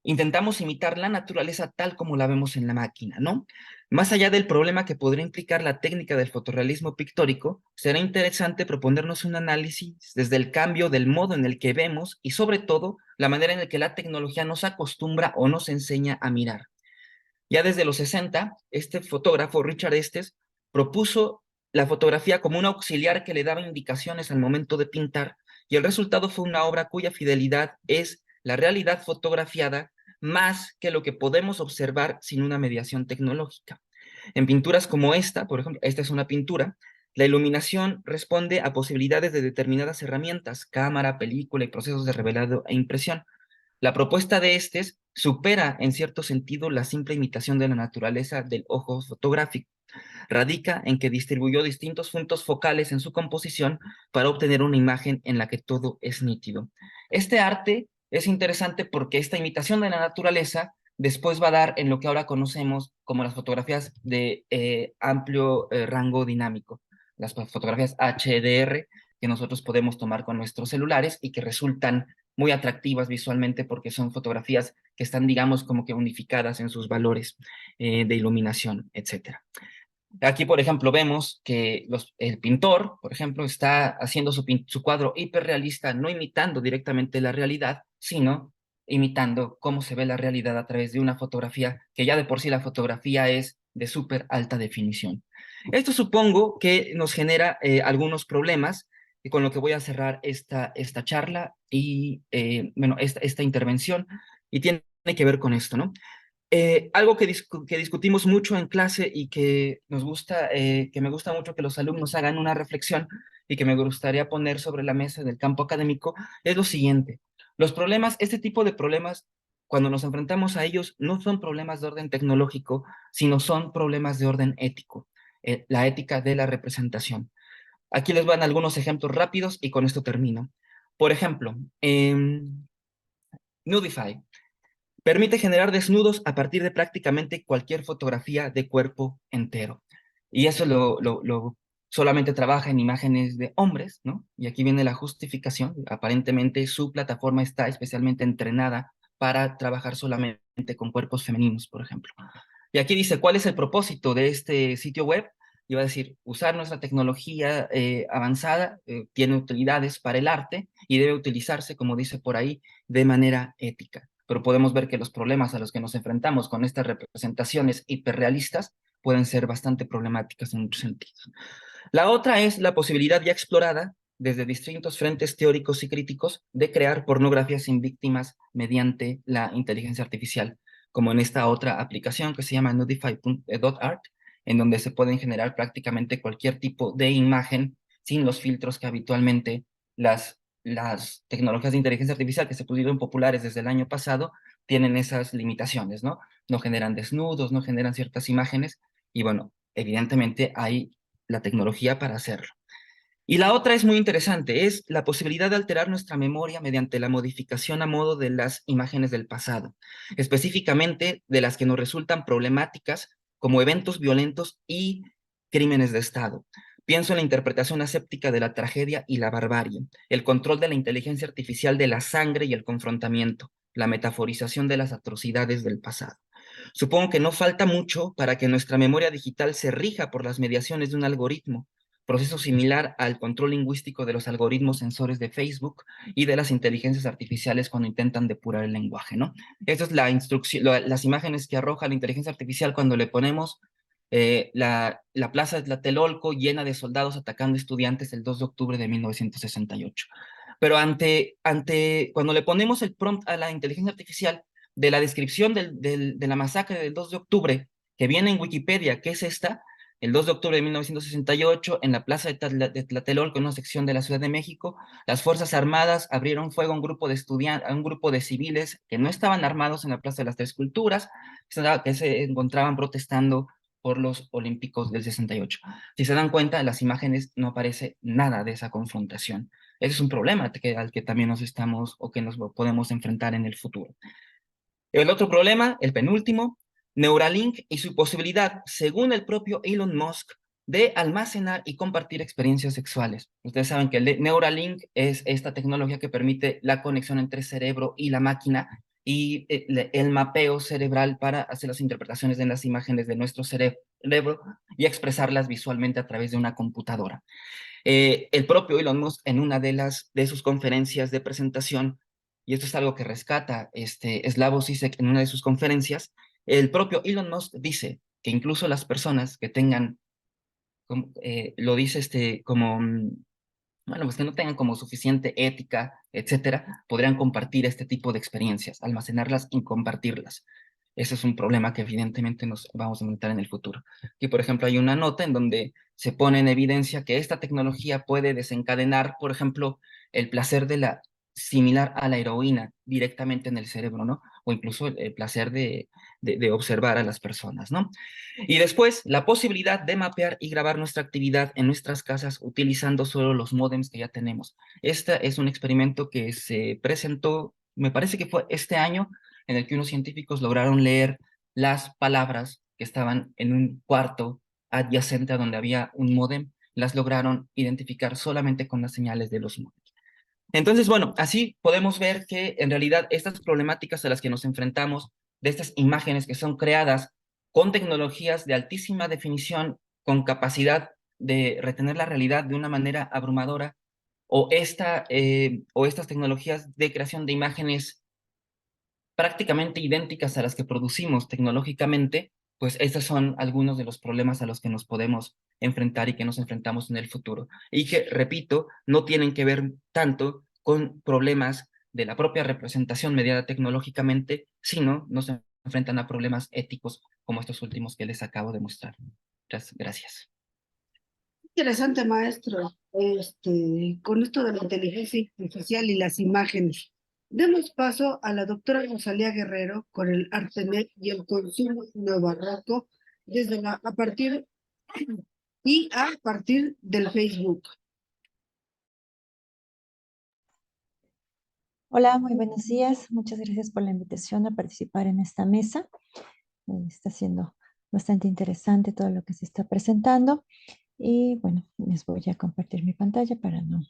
intentamos imitar la naturaleza tal como la vemos en la máquina, ¿no? Más allá del problema que podría implicar la técnica del fotorrealismo pictórico, será interesante proponernos un análisis desde el cambio del modo en el que vemos y sobre todo la manera en la que la tecnología nos acostumbra o nos enseña a mirar. Ya desde los 60, este fotógrafo, Richard Estes, propuso la fotografía como un auxiliar que le daba indicaciones al momento de pintar, y el resultado fue una obra cuya fidelidad es la realidad fotografiada más que lo que podemos observar sin una mediación tecnológica. En pinturas como esta, por ejemplo, esta es una pintura, la iluminación responde a posibilidades de determinadas herramientas, cámara, película y procesos de revelado e impresión. La propuesta de Estes supera en cierto sentido la simple imitación de la naturaleza del ojo fotográfico. Radica en que distribuyó distintos puntos focales en su composición para obtener una imagen en la que todo es nítido. Este arte es interesante porque esta imitación de la naturaleza después va a dar en lo que ahora conocemos como las fotografías de amplio rango dinámico, las fotografías HDR que nosotros podemos tomar con nuestros celulares y que resultan muy atractivas visualmente porque son fotografías que están, digamos, como que unificadas en sus valores de iluminación, etc. Aquí, por ejemplo, vemos que el pintor, por ejemplo, está haciendo su cuadro hiperrealista, no imitando directamente la realidad, sino imitando cómo se ve la realidad a través de una fotografía, que ya de por sí la fotografía es de súper alta definición. Esto supongo que nos genera algunos problemas, y con lo que voy a cerrar esta charla y, bueno, esta intervención, y tiene que ver con esto, ¿no? Algo que discutimos mucho en clase y que nos gusta, que me gusta mucho que los alumnos hagan una reflexión y que me gustaría poner sobre la mesa del campo académico es lo siguiente. Los problemas, este tipo de problemas, cuando nos enfrentamos a ellos, no son problemas de orden tecnológico, sino son problemas de orden ético, la ética de la representación. Aquí les van algunos ejemplos rápidos y con esto termino. Por ejemplo, Nudify permite generar desnudos a partir de prácticamente cualquier fotografía de cuerpo entero. Y eso solamente trabaja en imágenes de hombres, ¿no? Y aquí viene la justificación. Aparentemente su plataforma está especialmente entrenada para trabajar solamente con cuerpos femeninos, por ejemplo. Y aquí dice, ¿cuál es el propósito de este sitio web? Y va a decir, usar nuestra tecnología avanzada tiene utilidades para el arte y debe utilizarse, como dice por ahí, de manera ética. Pero podemos ver que los problemas a los que nos enfrentamos con estas representaciones hiperrealistas pueden ser bastante problemáticas en muchos sentidos. La otra es la posibilidad ya explorada desde distintos frentes teóricos y críticos de crear pornografía sin víctimas mediante la inteligencia artificial, como en esta otra aplicación que se llama Nudify.art, en donde se pueden generar prácticamente cualquier tipo de imagen sin los filtros que habitualmente las tecnologías de inteligencia artificial que se pusieron populares desde el año pasado tienen esas limitaciones, ¿no? No generan desnudos, no generan ciertas imágenes, y bueno, evidentemente hay la tecnología para hacerlo. Y la otra es muy interesante, es la posibilidad de alterar nuestra memoria mediante la modificación a modo de las imágenes del pasado, específicamente de las que nos resultan problemáticas como eventos violentos y crímenes de Estado. Pienso en la interpretación aséptica de la tragedia y la barbarie, el control de la inteligencia artificial de la sangre y el confrontamiento, la metaforización de las atrocidades del pasado. Supongo que no falta mucho para que nuestra memoria digital se rija por las mediaciones de un algoritmo, proceso similar al control lingüístico de los algoritmos sensores de Facebook y de las inteligencias artificiales cuando intentan depurar el lenguaje, ¿no? Esta es la instrucción, las imágenes que arroja la inteligencia artificial cuando le ponemos la plaza de Tlatelolco llena de soldados atacando estudiantes el 2 de octubre de 1968. Pero cuando le ponemos el prompt a la inteligencia artificial de la descripción de la masacre del 2 de octubre, que viene en Wikipedia, que es esta, el 2 de octubre de 1968, en la plaza de Tlatelolco, en una sección de la Ciudad de México, las Fuerzas Armadas abrieron fuego a un grupo de estudiantes, a un grupo de civiles que no estaban armados en la Plaza de las Tres Culturas, que se encontraban protestando por los Olímpicos del 68. Si se dan cuenta, en las imágenes no aparece nada de esa confrontación. Ese es un problema al que también nos estamos o que nos podemos enfrentar en el futuro. El otro problema, el penúltimo, Neuralink y su posibilidad, según el propio Elon Musk, de almacenar y compartir experiencias sexuales. Ustedes saben que el Neuralink es esta tecnología que permite la conexión entre el cerebro y la máquina y el mapeo cerebral para hacer las interpretaciones de las imágenes de nuestro cerebro y expresarlas visualmente a través de una computadora. El propio Elon Musk en una de sus conferencias de presentación, y esto es algo que rescata Slavoj Zizek en una de sus conferencias, el propio Elon Musk dice que incluso las personas que tengan, lo dice bueno, pues que no tengan como suficiente ética, etcétera, podrían compartir este tipo de experiencias, almacenarlas y compartirlas. Ese es un problema que evidentemente nos vamos a enfrentar en el futuro. Aquí, por ejemplo, hay una nota en donde se pone en evidencia que esta tecnología puede desencadenar, por ejemplo, el placer similar a la heroína directamente en el cerebro, ¿no? O incluso el placer de observar a las personas, ¿no? Y después, la posibilidad de mapear y grabar nuestra actividad en nuestras casas utilizando solo los módems que ya tenemos. Este es un experimento que se presentó, me parece que fue este año, en el que unos científicos lograron leer las palabras que estaban en un cuarto adyacente a donde había un módem, las lograron identificar solamente con las señales de los módems. Entonces, bueno, así podemos ver que en realidad estas problemáticas a las que nos enfrentamos, de estas imágenes que son creadas con tecnologías de altísima definición con capacidad de retener la realidad de una manera abrumadora, o estas tecnologías de creación de imágenes prácticamente idénticas a las que producimos tecnológicamente, pues estos son algunos de los problemas a los que nos podemos enfrentar y que nos enfrentamos en el futuro. Y que, repito, no tienen que ver tanto con problemas de la propia representación mediada tecnológicamente, sino nos enfrentan a problemas éticos como estos últimos que les acabo de mostrar. Gracias. Interesante, maestro. Con esto de la inteligencia artificial y las imágenes. Demos paso a la doctora Rosalía Guerrero con el Artenet y el consumo neobarroco a partir a partir del Facebook. Hola, muy buenos días. Muchas gracias por la invitación a participar en esta mesa. Está siendo bastante interesante todo lo que se está presentando. Y bueno, les voy a compartir mi pantalla para no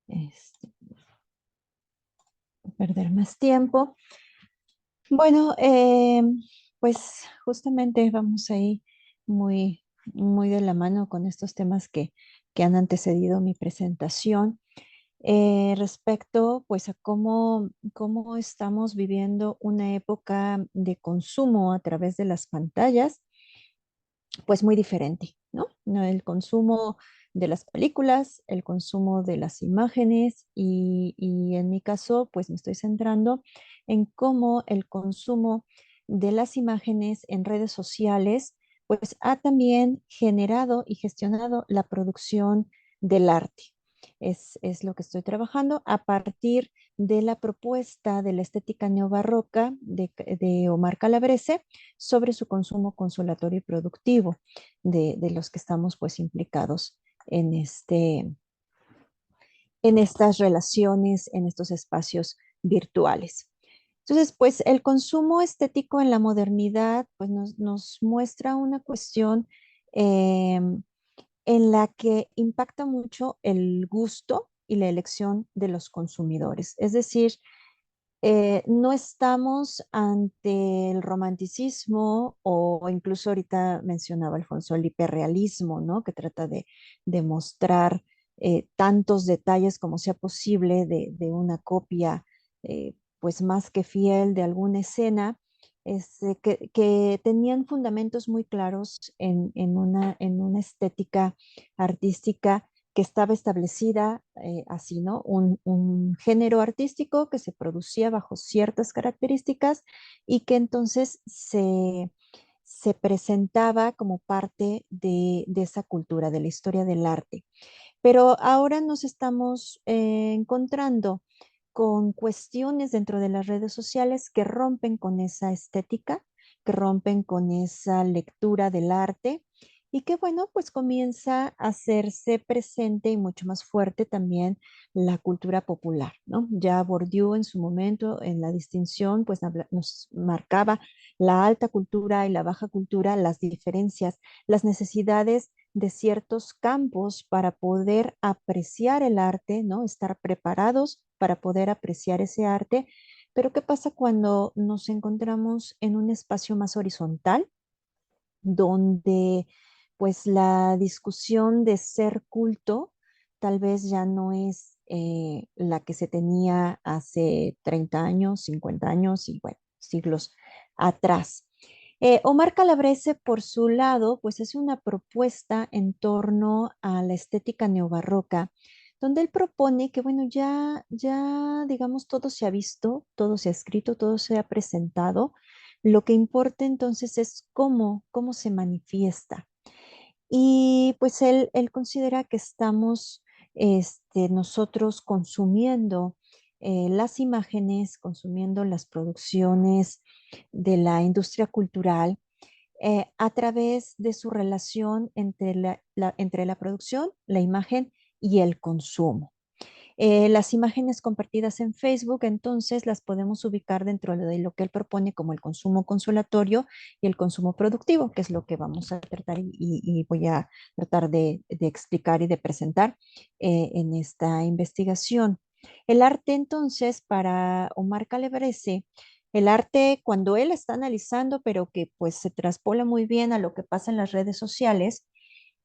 este, perder más tiempo. Bueno, pues justamente vamos ahí muy, muy de la mano con estos temas que han antecedido mi presentación. Respecto pues a cómo estamos viviendo una época de consumo a través de las pantallas, pues muy diferente, ¿no? No, el consumo de las películas, el consumo de las imágenes y en mi caso pues me estoy centrando en cómo el consumo de las imágenes en redes sociales pues ha también generado y gestionado la producción del arte. Es lo que estoy trabajando a partir de la propuesta de la estética neobarroca de Omar Calabrese sobre su consumo consolatorio y productivo de los que estamos pues implicados en, en estas relaciones, en estos espacios virtuales. Entonces, pues el consumo estético en la modernidad pues nos muestra una cuestión eh, en la que impacta mucho el gusto y la elección de los consumidores. Es decir, no estamos ante el romanticismo o incluso ahorita mencionaba Alfonso el hiperrealismo, ¿no? Que trata de mostrar tantos detalles como sea posible de una copia, pues más que fiel de alguna escena, que tenían fundamentos muy claros en una estética artística que estaba establecida así, ¿no? Un género artístico que se producía bajo ciertas características y que entonces se presentaba como parte de esa cultura, de la historia del arte. Pero ahora nos estamos encontrando con cuestiones dentro de las redes sociales que rompen con esa estética, que rompen con esa lectura del arte y que, bueno, pues comienza a hacerse presente y mucho más fuerte también la cultura popular, ¿no? Ya Bourdieu en su momento, en la distinción, pues nos marcaba la alta cultura y la baja cultura, las diferencias, las necesidades de ciertos campos para poder apreciar el arte, ¿no? Estar preparados para poder apreciar ese arte. Pero ¿qué pasa cuando nos encontramos en un espacio más horizontal, donde pues la discusión de ser culto tal vez ya no es la que se tenía hace 30 años, 50 años y bueno, siglos atrás? Omar Calabrese, por su lado, pues es una propuesta en torno a la estética neobarroca, donde él propone que, bueno, ya, digamos, todo se ha visto, todo se ha escrito, todo se ha presentado. Lo que importa entonces es cómo se manifiesta. Y pues él considera que estamos nosotros consumiendo las imágenes, consumiendo las producciones de la industria cultural a través de su relación entre entre la producción, la imagen y el consumo. Las imágenes compartidas en Facebook, entonces las podemos ubicar dentro de lo que él propone como el consumo consolatorio y el consumo productivo, que es lo que vamos a tratar y voy a tratar de explicar y de presentar en esta investigación. El arte, entonces, para Omar Calabrese, El arte, cuando él está analizando, pero que pues se traspola muy bien a lo que pasa en las redes sociales,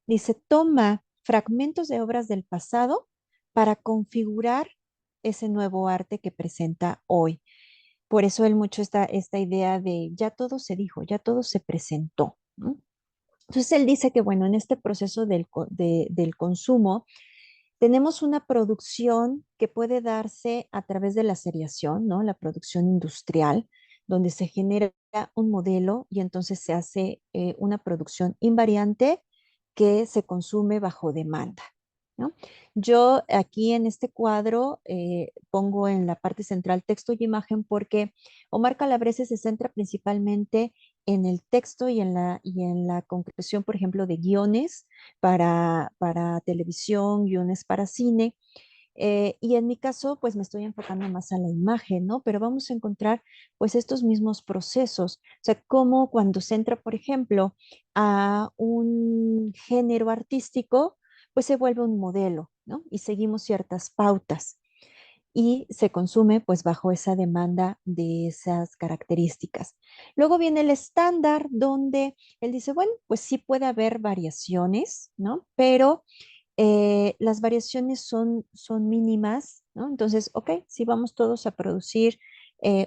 dice, toma fragmentos de obras del pasado para configurar ese nuevo arte que presenta hoy. Por eso él mucho esta idea de ya todo se dijo, ya todo se presentó, ¿no? Entonces él dice que, bueno, en este proceso del consumo, tenemos una producción que puede darse a través de la seriación, ¿no? La producción industrial, donde se genera un modelo y entonces se hace una producción invariante que se consume bajo demanda, ¿no? Yo aquí en este cuadro pongo en la parte central texto y imagen porque Omar Calabrese se centra principalmente en el texto y en la concreción, por ejemplo, de guiones para televisión, guiones para cine. Y en mi caso, pues me estoy enfocando más a la imagen, ¿no? Pero vamos a encontrar pues estos mismos procesos. O sea, como cuando se entra, por ejemplo, a un género artístico, pues se vuelve un modelo, ¿no? Y seguimos ciertas pautas y se consume pues bajo esa demanda de esas características. Luego viene el estándar donde él dice, bueno, pues sí puede haber variaciones, ¿no? Pero las variaciones son mínimas, ¿no? Entonces, ok, si vamos todos a producir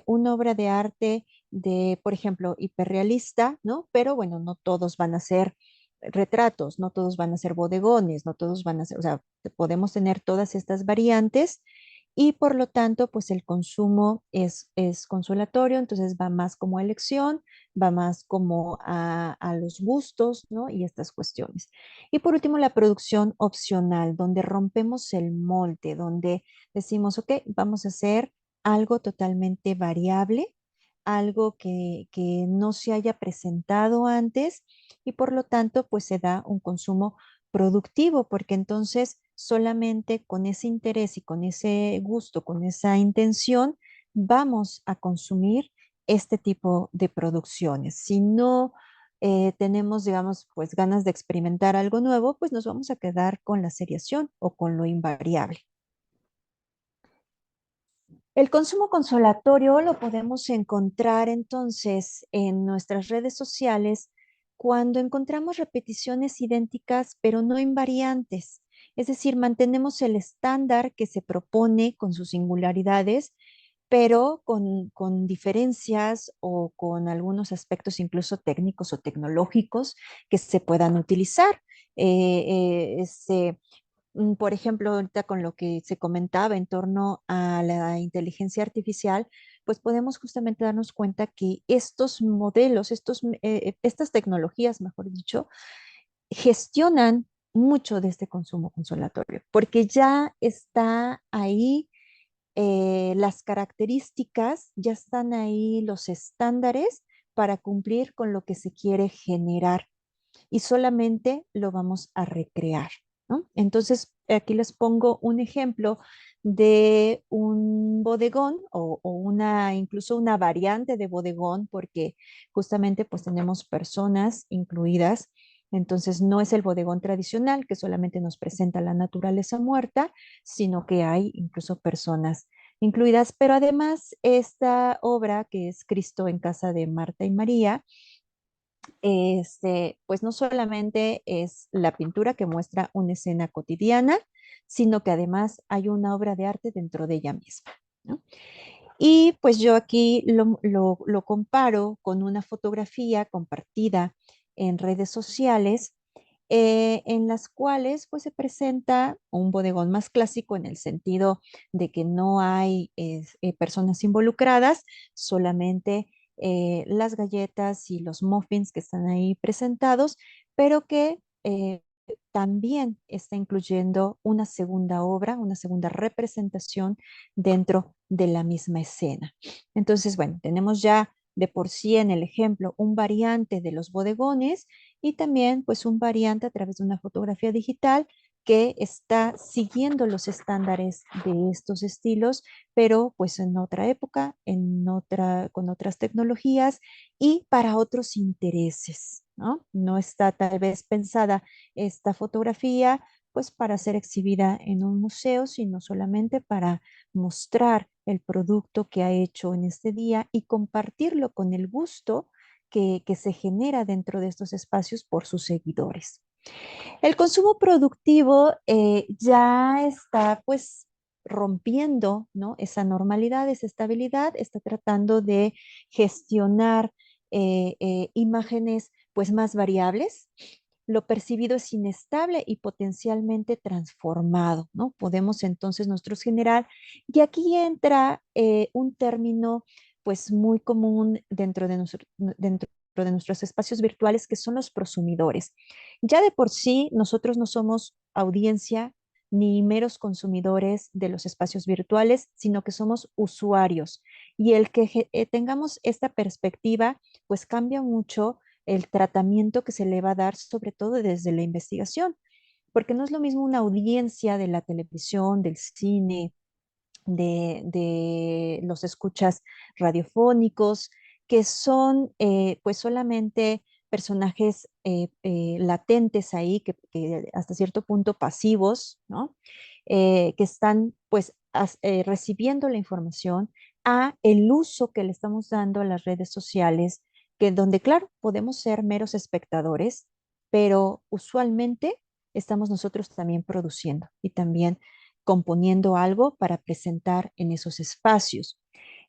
una obra de arte de, por ejemplo, hiperrealista, ¿no? Pero bueno, no todos van a ser retratos, no todos van a ser bodegones, no todos van a ser, o sea, podemos tener todas estas variantes y por lo tanto, pues el consumo es consolatorio, entonces va más como elección, va más como a los gustos, ¿no? Y estas cuestiones. Y por último, la producción opcional, donde rompemos el molde, donde decimos, ok, vamos a hacer algo totalmente variable, algo que no se haya presentado antes y por lo tanto, pues se da un consumo productivo, porque entonces solamente con ese interés y con ese gusto, con esa intención, vamos a consumir este tipo de producciones. Si no tenemos, digamos, pues ganas de experimentar algo nuevo, pues nos vamos a quedar con la seriación o con lo invariable. El consumo consolatorio lo podemos encontrar entonces en nuestras redes sociales cuando encontramos repeticiones idénticas pero no invariantes. Es decir, mantenemos el estándar que se propone con sus singularidades, pero con diferencias o con algunos aspectos incluso técnicos o tecnológicos que se puedan utilizar. Por ejemplo, ahorita con lo que se comentaba en torno a la inteligencia artificial, pues podemos justamente darnos cuenta que estos modelos, estas tecnologías, mejor dicho, gestionan mucho de este consumo consolatorio, porque ya está ahí las características, ya están ahí los estándares para cumplir con lo que se quiere generar y solamente lo vamos a recrear, ¿no? Entonces, aquí les pongo un ejemplo de un bodegón o incluso una variante de bodegón, porque justamente pues tenemos personas incluidas. Entonces, no es el bodegón tradicional que solamente nos presenta la naturaleza muerta, sino que hay incluso personas incluidas. Pero además, esta obra que es Cristo en casa de Marta y María, pues no solamente es la pintura que muestra una escena cotidiana, sino que además hay una obra de arte dentro de ella misma, ¿no? Y pues yo aquí lo comparo con una fotografía compartida en redes sociales, en las cuales pues se presenta un bodegón más clásico en el sentido de que no hay personas involucradas, solamente las galletas y los muffins que están ahí presentados, pero que también está incluyendo una segunda obra, una segunda representación dentro de la misma escena. Entonces, bueno, tenemos ya de por sí en el ejemplo un variante de los bodegones y también pues un variante a través de una fotografía digital que está siguiendo los estándares de estos estilos, pero pues en otra época, con otras tecnologías y para otros intereses, ¿no? No está tal vez pensada esta fotografía pues para ser exhibida en un museo, sino solamente para mostrar el producto que ha hecho en este día y compartirlo con el gusto que se genera dentro de estos espacios por sus seguidores. El consumo productivo ya está pues rompiendo, ¿no? Esa normalidad, esa estabilidad, está tratando de gestionar imágenes pues más variables. Lo percibido es inestable y potencialmente transformado, ¿no? Podemos entonces nosotros generar, y aquí entra un término pues muy común dentro de nuestros espacios virtuales, que son los prosumidores. Ya de por sí, nosotros no somos audiencia ni meros consumidores de los espacios virtuales, sino que somos usuarios. Y el que tengamos esta perspectiva, pues cambia mucho el tratamiento que se le va a dar, sobre todo desde la investigación, porque no es lo mismo una audiencia de la televisión, del cine, de los escuchas radiofónicos, que son pues solamente personajes latentes ahí, que hasta cierto punto pasivos, ¿no? Que están pues recibiendo la información a el uso que le estamos dando a las redes sociales, que donde, claro, podemos ser meros espectadores, pero usualmente estamos nosotros también produciendo y también componiendo algo para presentar en esos espacios.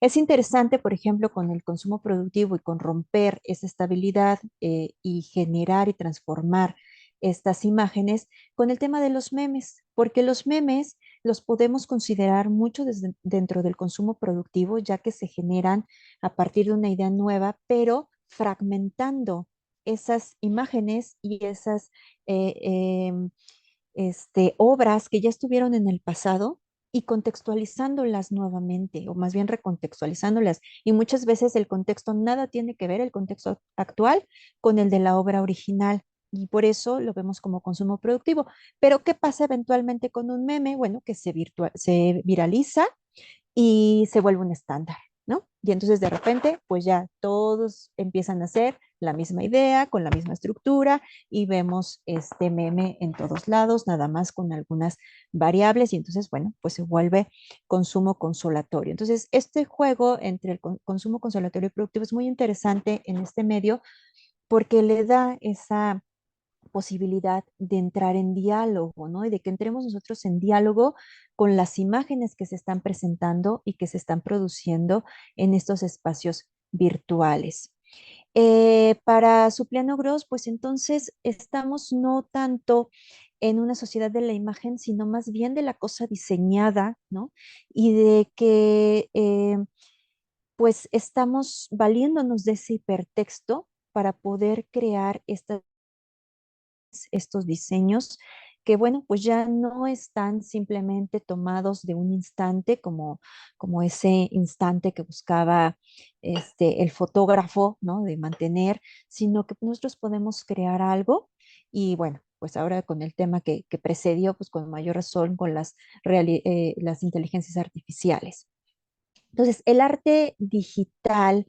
Es interesante, por ejemplo, con el consumo productivo y con romper esa estabilidad y generar y transformar estas imágenes con el tema de los memes, porque los memes los podemos considerar mucho dentro del consumo productivo, ya que se generan a partir de una idea nueva, pero fragmentando esas imágenes y esas obras que ya estuvieron en el pasado y contextualizándolas nuevamente, o más bien recontextualizándolas. Y muchas veces el contexto nada tiene que ver, el contexto actual, con el de la obra original. Y por eso lo vemos como consumo productivo. Pero ¿qué pasa eventualmente con un meme? Bueno, que se viraliza y se vuelve un estándar, ¿no? Y entonces de repente, pues ya todos empiezan a hacer la misma idea, con la misma estructura, y vemos este meme en todos lados, nada más con algunas variables, y entonces, bueno, pues se vuelve consumo consolatorio. Entonces, este juego entre el consumo consolatorio y productivo es muy interesante en este medio porque le da esa posibilidad de entrar en diálogo, ¿no? Y de que entremos nosotros en diálogo con las imágenes que se están presentando y que se están produciendo en estos espacios virtuales. Para Supliano Gross, pues entonces estamos no tanto en una sociedad de la imagen, sino más bien de la cosa diseñada, ¿no? Y de que pues estamos valiéndonos de ese hipertexto para poder crear estos diseños que, bueno, pues ya no están simplemente tomados de un instante como ese instante que buscaba el fotógrafo, ¿no? De mantener, sino que nosotros podemos crear algo y, bueno, pues ahora con el tema que precedió, pues con mayor razón con las inteligencias artificiales. Entonces, el arte digital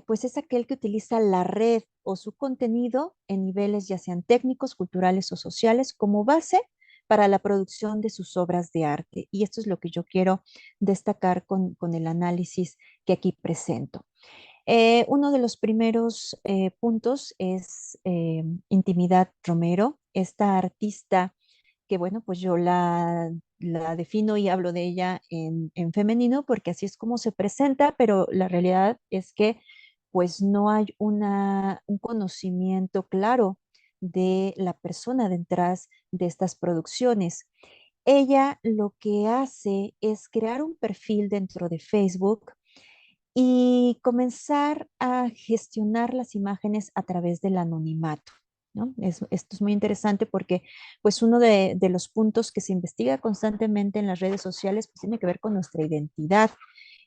pues es aquel que utiliza la red o su contenido en niveles ya sean técnicos, culturales o sociales como base para la producción de sus obras de arte. Y esto es lo que yo quiero destacar con el análisis que aquí presento. Uno de los primeros puntos es Intimidad Romero, esta artista que bueno, pues yo la defino y hablo de ella en femenino porque así es como se presenta, pero la realidad es que pues no hay un conocimiento claro de la persona detrás de estas producciones. Ella lo que hace es crear un perfil dentro de Facebook y comenzar a gestionar las imágenes a través del anonimato, ¿no? Esto es muy interesante porque pues uno de los puntos que se investiga constantemente en las redes sociales pues tiene que ver con nuestra identidad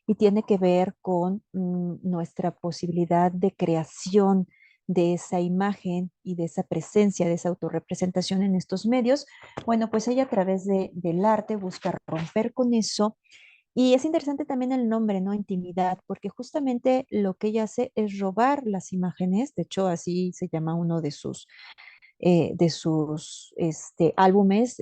y tiene que ver con nuestra posibilidad de creación de esa imagen y de esa presencia, de esa autorrepresentación en estos medios. Bueno, pues ella a través del arte busca romper con eso y es interesante también el nombre, ¿no? Intimidad, porque justamente lo que ella hace es robar las imágenes, de hecho así se llama uno de sus álbumes,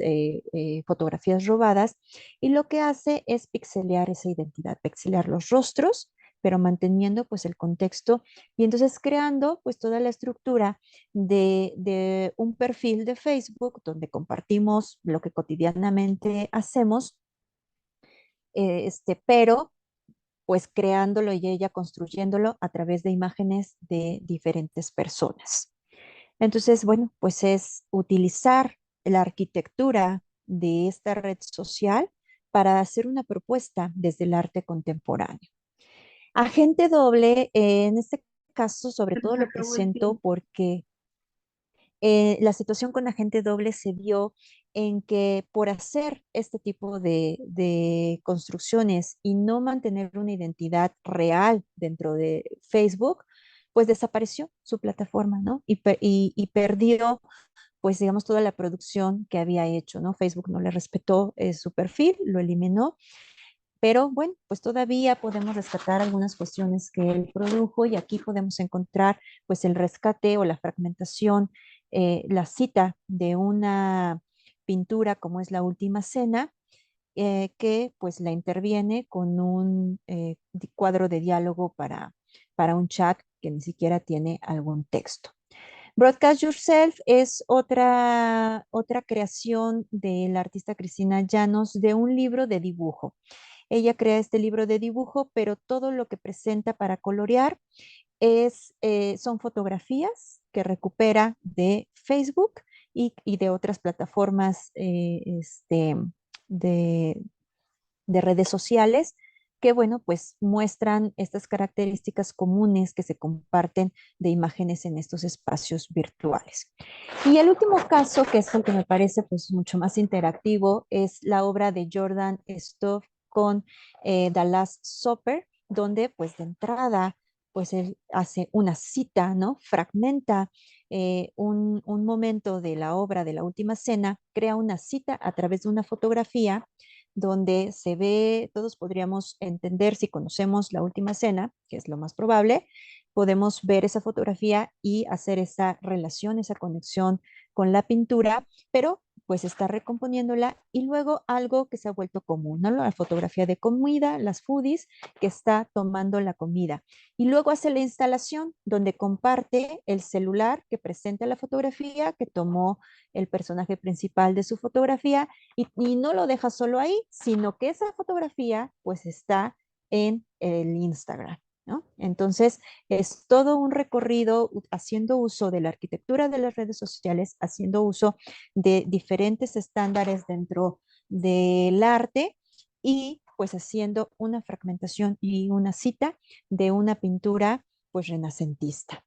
fotografías robadas, y lo que hace es pixelear esa identidad, pixelear los rostros, pero manteniendo pues el contexto y entonces creando pues toda la estructura de un perfil de Facebook donde compartimos lo que cotidianamente hacemos, pero pues creándolo y ella construyéndolo a través de imágenes de diferentes personas. Entonces, bueno, pues es utilizar la arquitectura de esta red social para hacer una propuesta desde el arte contemporáneo. Agente doble, en este caso, sobre Se todo nos lo acabó el presento tiempo. porque la situación con agente doble se dio en que por hacer este tipo de construcciones y no mantener una identidad real dentro de Facebook, pues desapareció su plataforma, ¿no? Y perdió, pues digamos, toda la producción que había hecho, ¿no? Facebook no le respetó su perfil, lo eliminó, pero bueno, pues todavía podemos rescatar algunas cuestiones que él produjo y aquí podemos encontrar pues el rescate o la fragmentación, la cita de una pintura como es La Última Cena, que pues la interviene con un cuadro de diálogo para un chat que ni siquiera tiene algún texto. Broadcast Yourself es otra creación de la artista Cristina Llanos de un libro de dibujo. Ella crea este libro de dibujo, pero todo lo que presenta para colorear son fotografías que recupera de Facebook y de otras plataformas de, de redes sociales que, bueno, pues muestran estas características comunes que se comparten de imágenes en estos espacios virtuales. Y el último caso, que es el que me parece pues mucho más interactivo, es la obra de Jordan Stoff con The Last Supper, donde pues de entrada pues él hace una cita, ¿no? Fragmenta un momento de la obra de la Última Cena, crea una cita a través de una fotografía donde se ve, todos podríamos entender si conocemos La Última Cena, que es lo más probable, podemos ver esa fotografía y hacer esa relación, esa conexión con la pintura, pero pues está recomponiéndola y luego algo que se ha vuelto común, ¿no? La fotografía de comida, las foodies, que está tomando la comida. Y luego hace la instalación donde comparte el celular que presenta la fotografía que tomó el personaje principal de su fotografía y no lo deja solo ahí, sino que esa fotografía pues está en el Instagram, ¿no? Entonces es todo un recorrido haciendo uso de la arquitectura de las redes sociales, haciendo uso de diferentes estándares dentro del arte y pues haciendo una fragmentación y una cita de una pintura pues renacentista.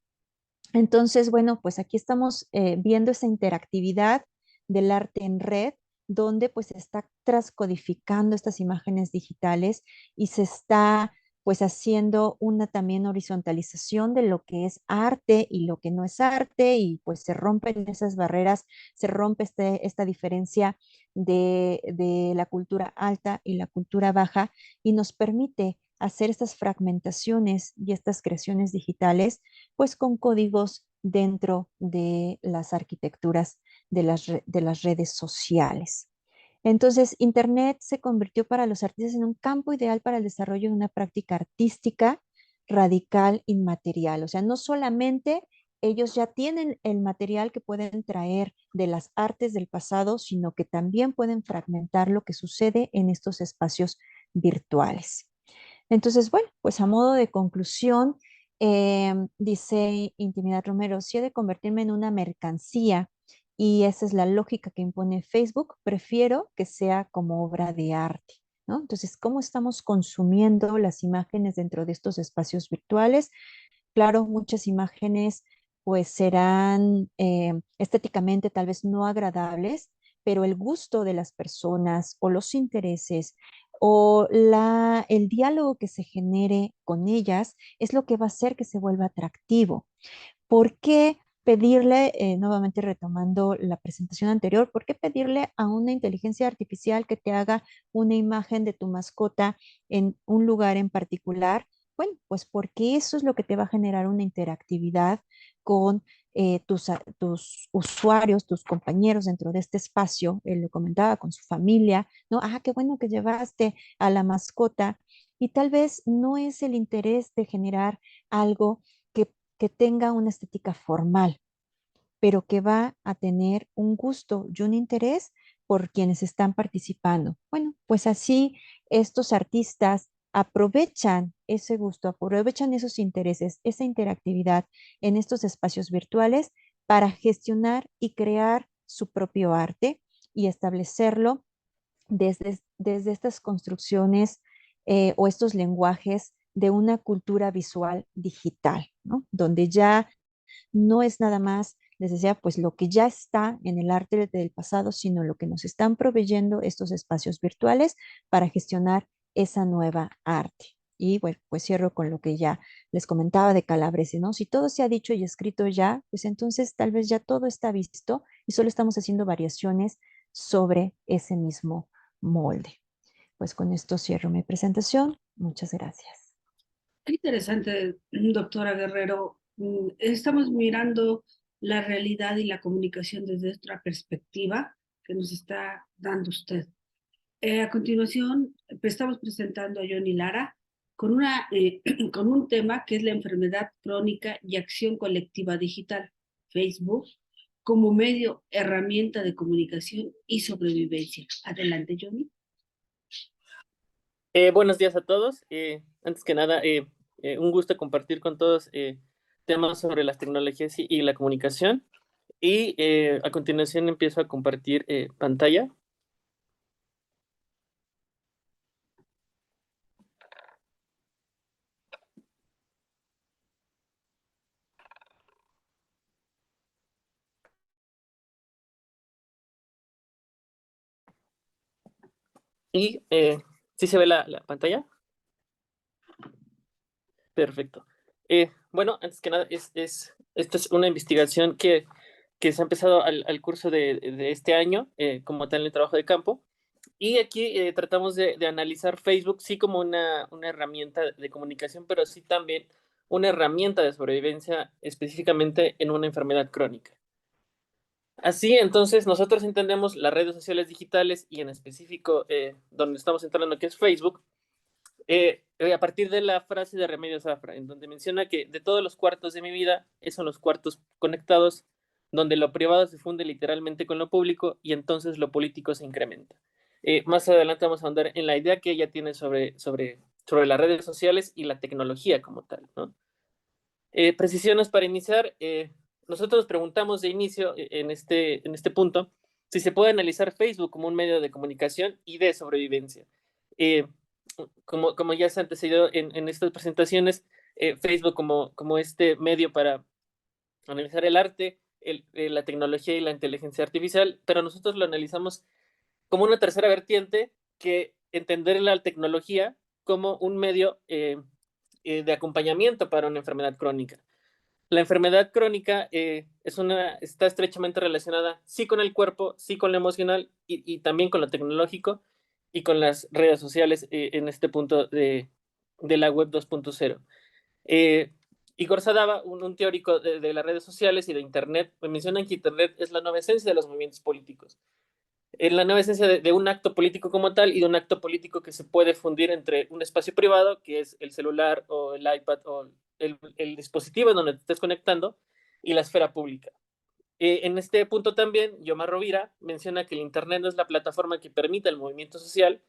Entonces, bueno, pues aquí estamos viendo esa interactividad del arte en red, donde pues se está transcodificando estas imágenes digitales y se está pues haciendo una también horizontalización de lo que es arte y lo que no es arte y pues se rompen esas barreras, se rompe esta diferencia de la cultura alta y la cultura baja y nos permite hacer estas fragmentaciones y estas creaciones digitales pues con códigos dentro de las arquitecturas de las redes sociales. Entonces, Internet se convirtió para los artistas en un campo ideal para el desarrollo de una práctica artística radical, inmaterial. O sea, no solamente ellos ya tienen el material que pueden traer de las artes del pasado, sino que también pueden fragmentar lo que sucede en estos espacios virtuales. Entonces, bueno, pues a modo de conclusión, dice Intimidad Romero, si he de convertirme en una mercancía y esa es la lógica que impone Facebook, prefiero que sea como obra de arte, ¿no? Entonces, ¿cómo estamos consumiendo las imágenes dentro de estos espacios virtuales? Claro, muchas imágenes pues serán estéticamente tal vez no agradables, pero el gusto de las personas o los intereses o el diálogo que se genere con ellas es lo que va a hacer que se vuelva atractivo. ¿Por qué pedirle, nuevamente retomando la presentación anterior, por qué pedirle a una inteligencia artificial que te haga una imagen de tu mascota en un lugar en particular? Bueno, pues porque eso es lo que te va a generar una interactividad con tus usuarios, tus compañeros dentro de este espacio, él lo comentaba con su familia, ¿no? Ah, qué bueno que llevaste a la mascota. Y tal vez no es el interés de generar algo que tenga una estética formal, pero que va a tener un gusto y un interés por quienes están participando. Bueno, pues así estos artistas aprovechan ese gusto, aprovechan esos intereses, esa interactividad en estos espacios virtuales para gestionar y crear su propio arte y establecerlo desde estas construcciones o estos lenguajes de una cultura visual digital, ¿no? Donde ya no es nada más, les decía, pues lo que ya está en el arte del pasado, sino lo que nos están proveyendo estos espacios virtuales para gestionar esa nueva arte. Y bueno, pues cierro con lo que ya les comentaba de Calabrese, ¿no? Si todo se ha dicho y escrito ya, pues entonces tal vez ya todo está visto y solo estamos haciendo variaciones sobre ese mismo molde. Pues con esto cierro mi presentación. Muchas gracias. Qué interesante, doctora Guerrero. Estamos mirando la realidad y la comunicación desde otra perspectiva que nos está dando usted. A continuación, estamos presentando a Johnny Lara con, con un tema que es la enfermedad crónica y acción colectiva digital, Facebook, como medio, herramienta de comunicación y sobrevivencia. Adelante, Johnny. Buenos días a todos. Antes que nada, un gusto compartir con todos temas sobre las tecnologías y la comunicación. Y a continuación empiezo a compartir pantalla. Y ¿sí se ve la pantalla? Perfecto. Bueno, antes que nada, esto es una investigación que se ha empezado al curso de este año, como tal en el trabajo de campo. Y aquí tratamos de analizar Facebook sí como una herramienta de comunicación, pero sí también una herramienta de sobrevivencia específicamente en una enfermedad crónica. Así, entonces, nosotros entendemos las redes sociales digitales y en específico donde estamos entrando, que es Facebook, a partir de la frase de Remedios Zafra, en donde menciona que de todos los cuartos de mi vida, esos son los cuartos conectados, donde lo privado se funde literalmente con lo público y entonces lo político se incrementa. Más adelante vamos a andar en la idea que ella tiene sobre las redes sociales y la tecnología como tal, ¿no? Precisiones para iniciar. Nosotros preguntamos de inicio en este punto si se puede analizar Facebook como un medio de comunicación y de sobrevivencia. Como ya se ha antecedido en estas presentaciones, Facebook como este medio para analizar el arte, la tecnología y la inteligencia artificial, pero nosotros lo analizamos como una tercera vertiente, que entender la tecnología como un medio de acompañamiento para una enfermedad crónica. La enfermedad crónica está estrechamente relacionada sí con el cuerpo, sí con lo emocional y también con lo tecnológico y con las redes sociales en este punto de la web 2.0. Igor Sadava, un teórico de las redes sociales y de Internet, menciona que Internet es la nueva esencia de los movimientos políticos. Es la nueva esencia de un acto político como tal y de un acto político que se puede fundir entre un espacio privado, que es el celular o el iPad o el dispositivo en donde te estés conectando, y la esfera pública. En este punto también, Yomar Rovira menciona que el Internet no es la plataforma que permite al movimiento social,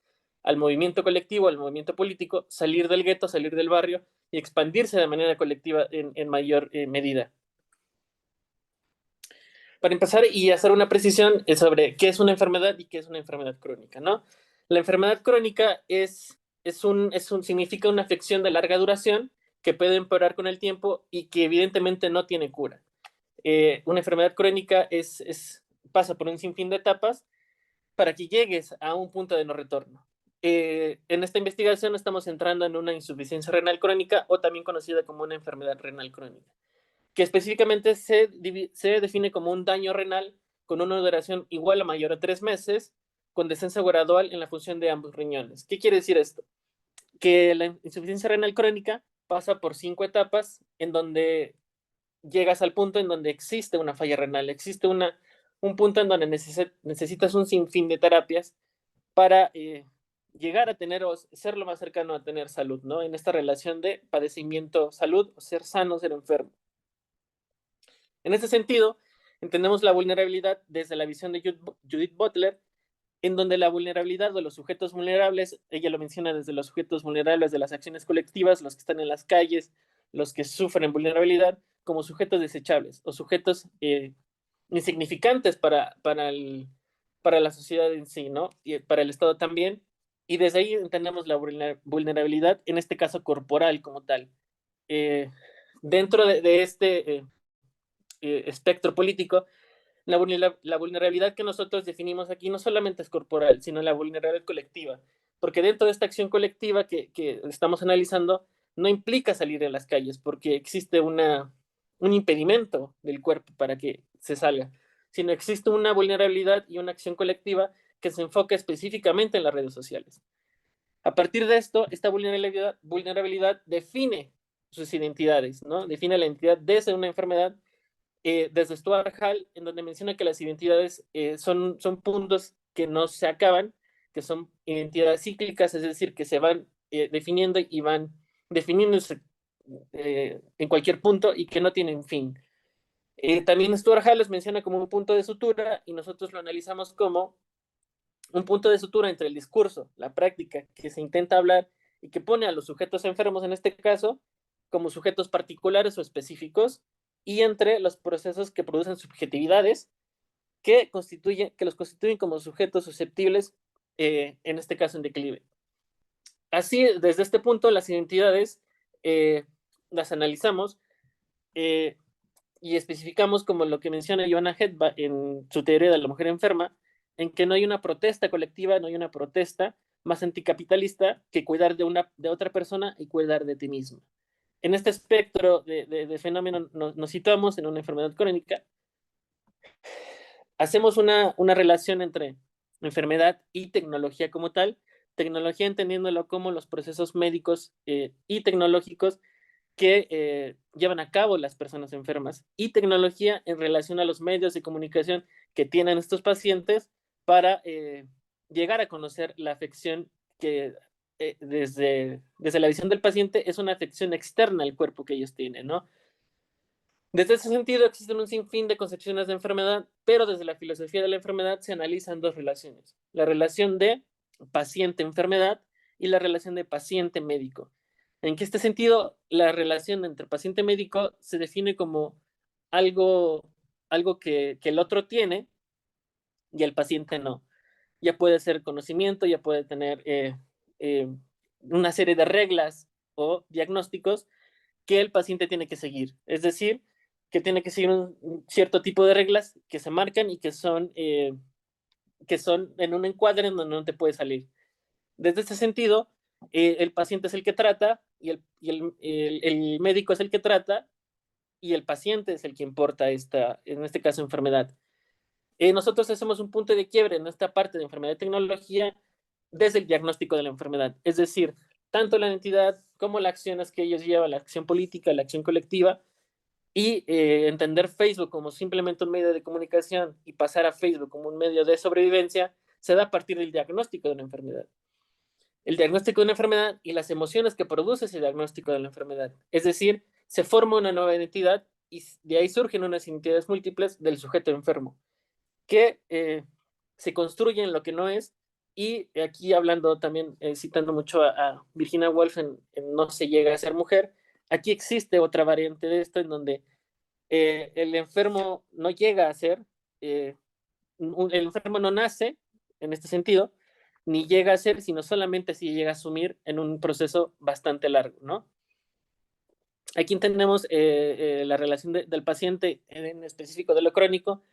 al movimiento colectivo, al movimiento político, salir del gueto, salir del barrio y expandirse de manera colectiva en mayor medida. Para empezar y hacer una precisión sobre qué es una enfermedad y qué es una enfermedad crónica, ¿no? La enfermedad crónica significa una afección de larga duración que puede empeorar con el tiempo y que evidentemente no tiene cura. Una enfermedad crónica pasa por un sinfín de etapas para que llegues a un punto de no retorno. En esta investigación estamos entrando en una insuficiencia renal crónica o también conocida como una enfermedad renal crónica, que específicamente se define como un daño renal con una duración igual o mayor a 3 meses, con descenso gradual en la función de ambos riñones. ¿Qué quiere decir esto? Que la insuficiencia renal crónica pasa por 5 etapas en donde llegas al punto en donde existe una falla renal, existe un punto en donde necesitas un sinfín de terapias para llegar a tener o ser lo más cercano a tener salud, ¿no? En esta relación de padecimiento-salud, o ser sano, ser enfermo. En ese sentido, entendemos la vulnerabilidad desde la visión de Judith Butler, en donde la vulnerabilidad de los sujetos vulnerables, ella lo menciona desde los sujetos vulnerables de las acciones colectivas, los que están en las calles, los que sufren vulnerabilidad, como sujetos desechables o sujetos insignificantes para la sociedad en sí, ¿no? Y para el Estado también. Y desde ahí entendemos la vulnerabilidad, en este caso corporal como tal. Dentro de este espectro político, la vulnerabilidad que nosotros definimos aquí no solamente es corporal, sino la vulnerabilidad colectiva, porque dentro de esta acción colectiva que estamos analizando, no implica salir a las calles, porque existe un impedimento del cuerpo para que se salga, sino existe una vulnerabilidad y una acción colectiva que se enfoca específicamente en las redes sociales. A partir de esto, esta vulnerabilidad define sus identidades, ¿no? Define la identidad desde una enfermedad, desde Stuart Hall, en donde menciona que las identidades son puntos que no se acaban, que son identidades cíclicas, es decir, que se van definiendo y van definiéndose en cualquier punto y que no tienen fin. También Stuart Hall los menciona como un punto de sutura y nosotros lo analizamos como un punto de sutura entre el discurso, la práctica que se intenta hablar y que pone a los sujetos enfermos, en este caso, como sujetos particulares o específicos, y entre los procesos que producen subjetividades que los constituyen como sujetos susceptibles, en este caso en declive. Así, desde este punto, las identidades las analizamos y especificamos como lo que menciona Joanna Hedba en su teoría de la mujer enferma, en que no hay una protesta colectiva, no hay una protesta más anticapitalista que cuidar de otra persona y cuidar de ti mismo. En este espectro de fenómeno nos situamos en una enfermedad crónica. Hacemos una relación entre enfermedad y tecnología como tal, tecnología entendiéndolo como los procesos médicos y tecnológicos que llevan a cabo las personas enfermas, y tecnología en relación a los medios de comunicación que tienen estos pacientes para llegar a conocer la afección que desde la visión del paciente es una afección externa al cuerpo que ellos tienen, ¿no? Desde ese sentido existen un sinfín de concepciones de enfermedad, pero desde la filosofía de la enfermedad se analizan dos relaciones: la relación de paciente-enfermedad y la relación de paciente-médico. En que este sentido, la relación entre paciente-médico se define como algo, algo que el otro tiene y el paciente no. Ya puede ser conocimiento, ya puede tener eh, una serie de reglas o diagnósticos que el paciente tiene que seguir. Es decir, que tiene que seguir un cierto tipo de reglas que se marcan y que son en un encuadre en donde no te puede salir. Desde ese sentido, el paciente es el que trata y el médico es el que trata y el paciente es el que importa en este caso, enfermedad. Nosotros hacemos un punto de quiebre en esta parte de enfermedad y tecnología desde el diagnóstico de la enfermedad. Es decir, tanto la entidad como las acciones que ellos llevan, la acción política, la acción colectiva, y entender Facebook como simplemente un medio de comunicación y pasar a Facebook como un medio de sobrevivencia, se da a partir del diagnóstico de una enfermedad. El diagnóstico de una enfermedad y las emociones que produce ese diagnóstico de la enfermedad. Es decir, se forma una nueva identidad y de ahí surgen unas identidades múltiples del sujeto enfermo, que se construyen lo que no es. Y aquí hablando también, citando mucho a Virginia Woolf en No se llega a ser mujer, aquí existe otra variante de esto en donde el enfermo no llega a ser, el enfermo no nace en este sentido, ni llega a ser, sino solamente si llega a asumir en un proceso bastante largo, ¿no? Aquí entendemos la relación del paciente, en específico de lo crónico,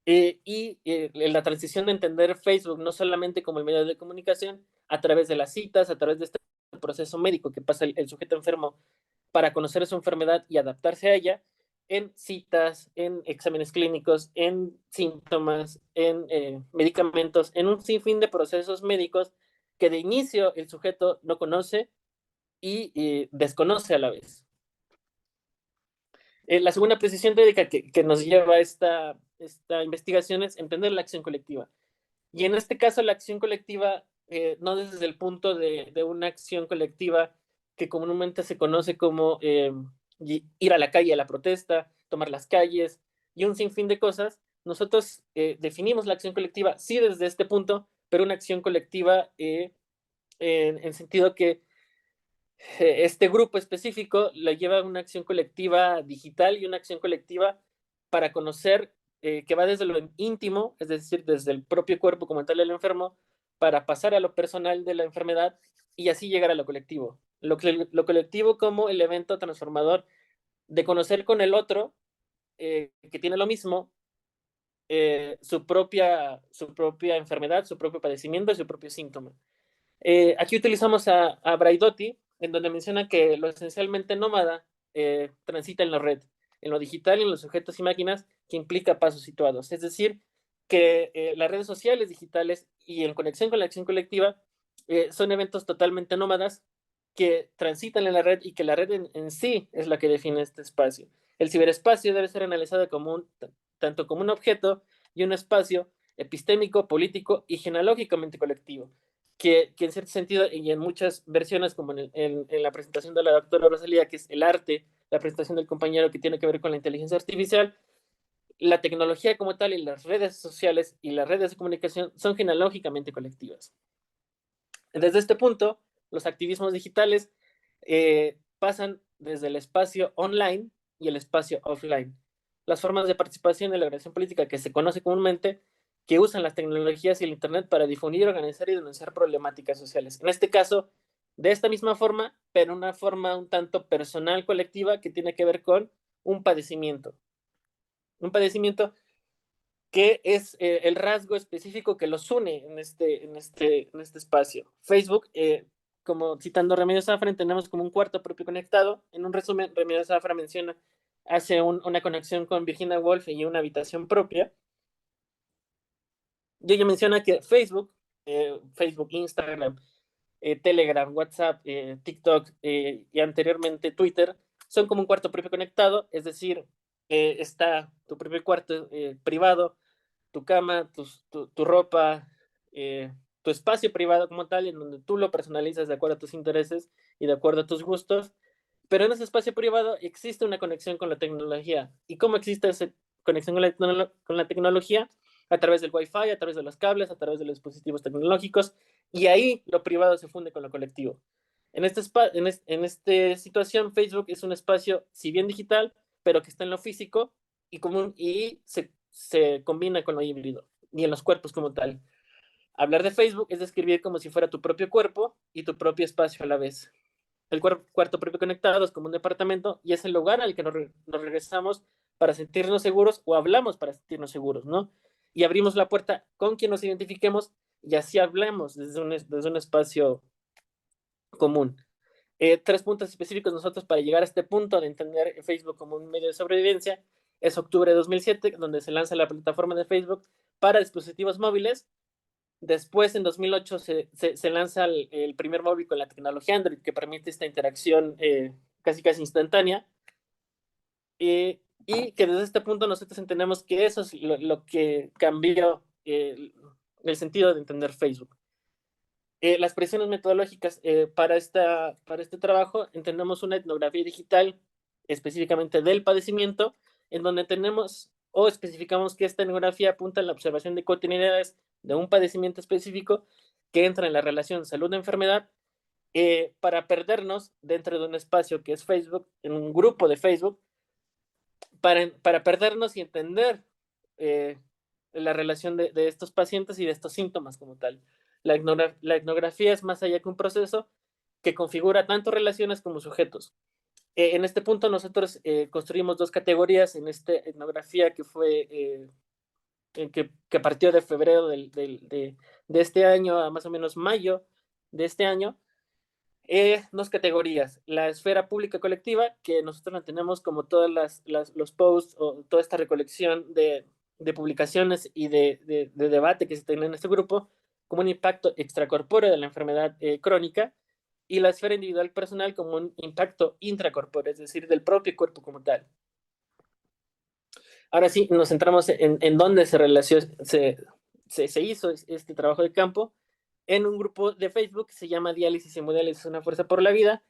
y la transición de entender Facebook no solamente como el medio de comunicación, a través de las citas, a través de este proceso médico que pasa el sujeto enfermo para conocer su enfermedad y adaptarse a ella, en citas, en exámenes clínicos, en síntomas, en medicamentos, en un sinfín de procesos médicos que de inicio el sujeto no conoce y desconoce a la vez. La segunda precisión teórica que nos lleva a esta investigación es entender la acción colectiva. Y en este caso, la acción colectiva, no desde el punto de una acción colectiva que comúnmente se conoce como ir a la calle a la protesta, tomar las calles y un sinfín de cosas. Nosotros definimos la acción colectiva, sí, desde este punto, pero una acción colectiva en sentido que este grupo específico la lleva a una acción colectiva digital y una acción colectiva para conocer que va desde lo íntimo, es decir, desde el propio cuerpo como tal del enfermo, para pasar a lo personal de la enfermedad y así llegar a lo colectivo. Lo colectivo como el evento transformador de conocer con el otro que tiene lo mismo, su propia enfermedad, su propio padecimiento y su propio síntoma. Aquí utilizamos a Braidotti, en donde menciona que lo esencialmente nómada transita en la red, en lo digital y en los sujetos y máquinas, que implica pasos situados. Es decir, que las redes sociales digitales y en conexión con la acción colectiva son eventos totalmente nómadas que transitan en la red y que la red en sí es la que define este espacio. El ciberespacio debe ser analizado tanto como un objeto y un espacio epistémico, político y genealógicamente colectivo que en cierto sentido y en muchas versiones, como en la presentación de la doctora Rosalía, que es el arte, la presentación del compañero que tiene que ver con la inteligencia artificial, la tecnología como tal y las redes sociales y las redes de comunicación son genealógicamente colectivas. Desde este punto, los activismos digitales pasan desde el espacio online y el espacio offline. Las formas de participación en la organización política que se conoce comúnmente que usan las tecnologías y el Internet para difundir, organizar y denunciar problemáticas sociales. En este caso, de esta misma forma, pero una forma un tanto personal, colectiva, que tiene que ver con un padecimiento. Un padecimiento que es el rasgo específico que los une en este espacio. Facebook, como citando a Remedios Zafra, entendemos como un cuarto propio conectado. En un resumen, Remedios Zafra menciona, hace una conexión con Virginia Woolf y una habitación propia. Y ella menciona que Facebook, Instagram, Telegram, WhatsApp, TikTok y anteriormente Twitter son como un cuarto propio conectado, es decir, está tu propio cuarto privado, tu cama, tu ropa, tu espacio privado como tal, en donde tú lo personalizas de acuerdo a tus intereses y de acuerdo a tus gustos, pero en ese espacio privado existe una conexión con la tecnología. ¿Y cómo existe esa conexión con la tecnología? A través del Wi-Fi, a través de los cables, a través de los dispositivos tecnológicos, y ahí lo privado se funde con lo colectivo. En esta situación, Facebook es un espacio, si bien digital, pero que está en lo físico y se combina con lo híbrido y en los cuerpos como tal. Hablar de Facebook es describir como si fuera tu propio cuerpo y tu propio espacio a la vez. El cuarto propio conectado es como un departamento y es el lugar al que nos regresamos para sentirnos seguros o hablamos para sentirnos seguros, ¿no? Y abrimos la puerta con quien nos identifiquemos y así hablamos desde un espacio común. 3 puntos específicos nosotros para llegar a este punto de entender Facebook como un medio de sobrevivencia. Es octubre de 2007, donde se lanza la plataforma de Facebook para dispositivos móviles. Después, en 2008, se lanza el primer móvil con la tecnología Android que permite esta interacción casi instantánea. Y que desde este punto nosotros entendemos que eso es lo que cambió el sentido de entender Facebook. Las presiones metodológicas para este trabajo entendemos una etnografía digital específicamente del padecimiento, en donde tenemos o especificamos que esta etnografía apunta a la observación de cotidianidades de un padecimiento específico que entra en la relación salud-enfermedad para perdernos dentro de un espacio que es Facebook, en un grupo de Facebook, para perdernos y entender la relación de estos pacientes y de estos síntomas como tal. La etnografía es más allá que un proceso que configura tanto relaciones como sujetos. En este punto nosotros construimos 2 categorías en esta etnografía que fue que partió de febrero de este año a más o menos mayo de este año. 2 categorías, la esfera pública colectiva, que nosotros la tenemos como todos los posts o toda esta recolección de publicaciones y de debate que se tiene en este grupo, como un impacto extracorpóreo de la enfermedad crónica, y la esfera individual personal como un impacto intracorpóreo, es decir, del propio cuerpo como tal. Ahora sí, nos centramos en dónde se hizo este trabajo de campo, en un grupo de Facebook que se llama Diálisis y Hemodiálisis, una fuerza por la vida.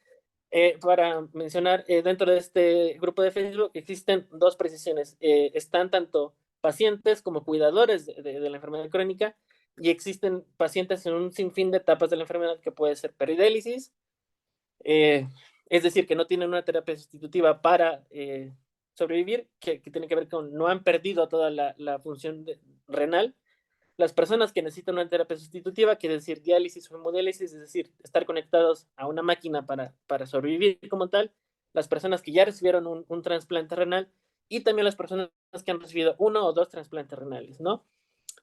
Para mencionar, dentro de este grupo de Facebook existen dos precisiones. Están tanto pacientes como cuidadores de la enfermedad crónica, y existen pacientes en un sinfín de etapas de la enfermedad, que puede ser peridélisis, es decir, que no tienen una terapia sustitutiva para sobrevivir, que tiene que ver con no han perdido toda la función renal. Las personas que necesitan una terapia sustitutiva, quiere decir diálisis o hemodiálisis, es decir, estar conectados a una máquina para sobrevivir como tal. Las personas que ya recibieron un trasplante renal, y también las personas que han recibido uno o dos trasplantes renales, ¿no?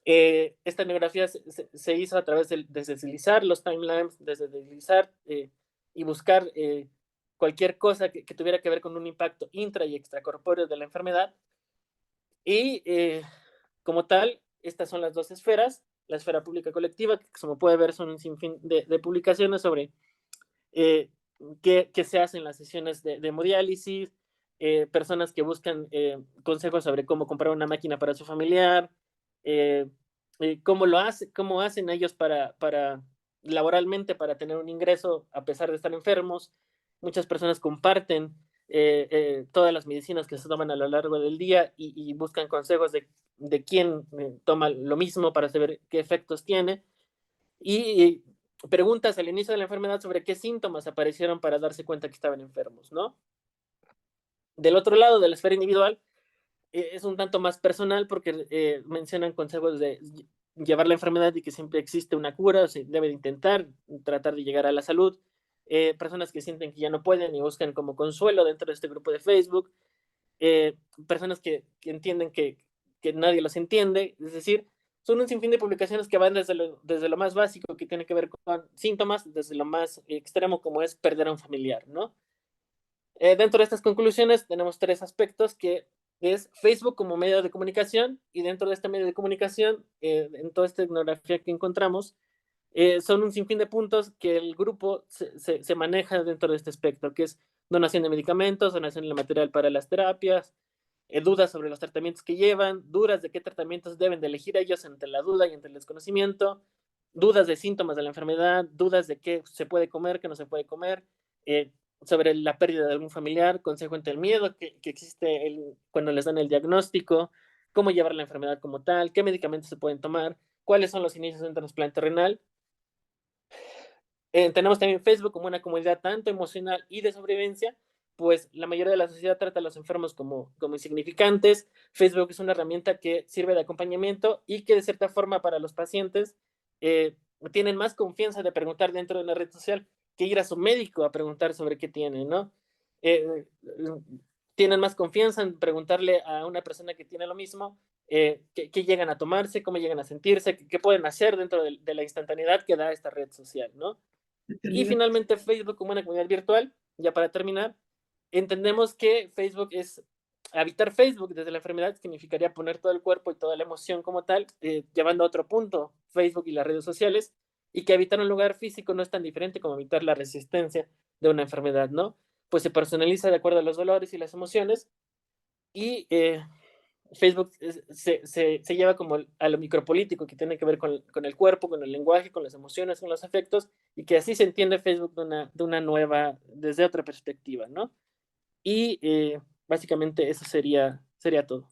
Esta etnografía se hizo a través de deslizar los timelines, desde deslizar y buscar cualquier cosa que tuviera que ver con un impacto intra y extracorpóreo de la enfermedad. Y como tal, estas son las dos esferas: la esfera pública colectiva, que como puede ver son un sinfín de publicaciones sobre qué se hace en las sesiones de hemodiálisis, personas que buscan consejos sobre cómo comprar una máquina para su familiar, eh, cómo hacen ellos para laboralmente para tener un ingreso a pesar de estar enfermos. Muchas personas comparten todas las medicinas que se toman a lo largo del día, y buscan consejos de quién toma lo mismo para saber qué efectos tiene, y preguntas al inicio de la enfermedad sobre qué síntomas aparecieron para darse cuenta que estaban enfermos, ¿no? Del otro lado de la esfera individual, es un tanto más personal, porque mencionan consejos de llevar la enfermedad y que siempre existe una cura, se debe de intentar tratar de llegar a la salud. Personas que sienten que ya no pueden y buscan como consuelo dentro de este grupo de Facebook. Personas que entienden que nadie los entiende, es decir, son un sinfín de publicaciones que van desde lo más básico, que tiene que ver con síntomas, desde lo más extremo, como es perder a un familiar, ¿no? Dentro de estas conclusiones tenemos tres aspectos, que es Facebook como medio de comunicación, y dentro de este medio de comunicación, en toda esta etnografía que encontramos, son un sinfín de puntos que el grupo se maneja dentro de este espectro, que es donación de medicamentos, donación de material para las terapias, dudas sobre los tratamientos que llevan, dudas de qué tratamientos deben de elegir ellos entre la duda y entre el desconocimiento, dudas de síntomas de la enfermedad, dudas de qué se puede comer, qué no se puede comer, eh, sobre la pérdida de algún familiar, consejo ante el miedo que existe cuando les dan el diagnóstico, cómo llevar la enfermedad como tal, qué medicamentos se pueden tomar, cuáles son los inicios de un trasplante renal. Tenemos también Facebook como una comunidad tanto emocional y de sobrevivencia, pues la mayoría de la sociedad trata a los enfermos como insignificantes. Facebook es una herramienta que sirve de acompañamiento, y que de cierta forma para los pacientes eh, tienen más confianza de preguntar dentro de una red social que ir a su médico a preguntar sobre qué tienen, ¿no? Eh, Tienen más confianza en preguntarle a una persona que tiene lo mismo qué llegan a tomarse, cómo llegan a sentirse, qué pueden hacer dentro de la instantaneidad que da esta red social, ¿no? Y finalmente Facebook como una comunidad virtual. Ya para terminar, entendemos que Facebook es habitar Facebook desde la enfermedad, significaría poner todo el cuerpo y toda la emoción como tal, llevando a otro punto Facebook y las redes sociales, y que habitar un lugar físico no es tan diferente como habitar la resistencia de una enfermedad, ¿no? Pues se personaliza de acuerdo a los dolores y las emociones, y Facebook se lleva como a lo micropolítico, que tiene que ver con el cuerpo, con el lenguaje, con las emociones, con los afectos, y que así se entiende Facebook de una nueva, desde otra perspectiva, ¿no? Y básicamente eso sería todo.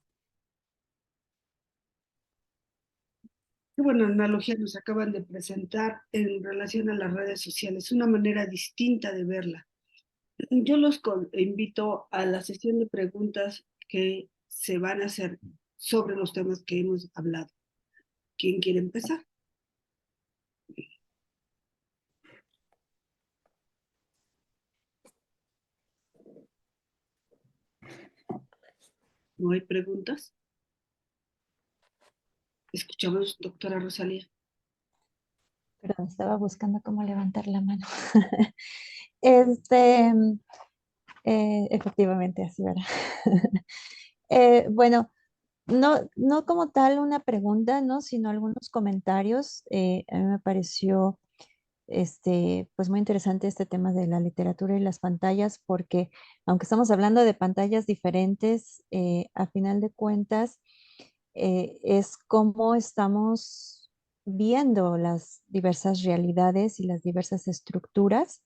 Qué buena analogía nos acaban de presentar en relación a las redes sociales, una manera distinta de verla. Yo los invito a la sesión de preguntas que se van a hacer sobre los temas que hemos hablado. ¿Quién quiere empezar? ¿No hay preguntas? Escuchamos, doctora Rosalía. Perdón, estaba buscando cómo levantar la mano. Este, efectivamente, así, ¿verdad? Bueno, no como tal una pregunta, ¿no? Sino algunos comentarios. A mí me pareció pues muy interesante este tema de la literatura y las pantallas, porque aunque estamos hablando de pantallas diferentes, a final de cuentas, es cómo estamos viendo las diversas realidades y las diversas estructuras.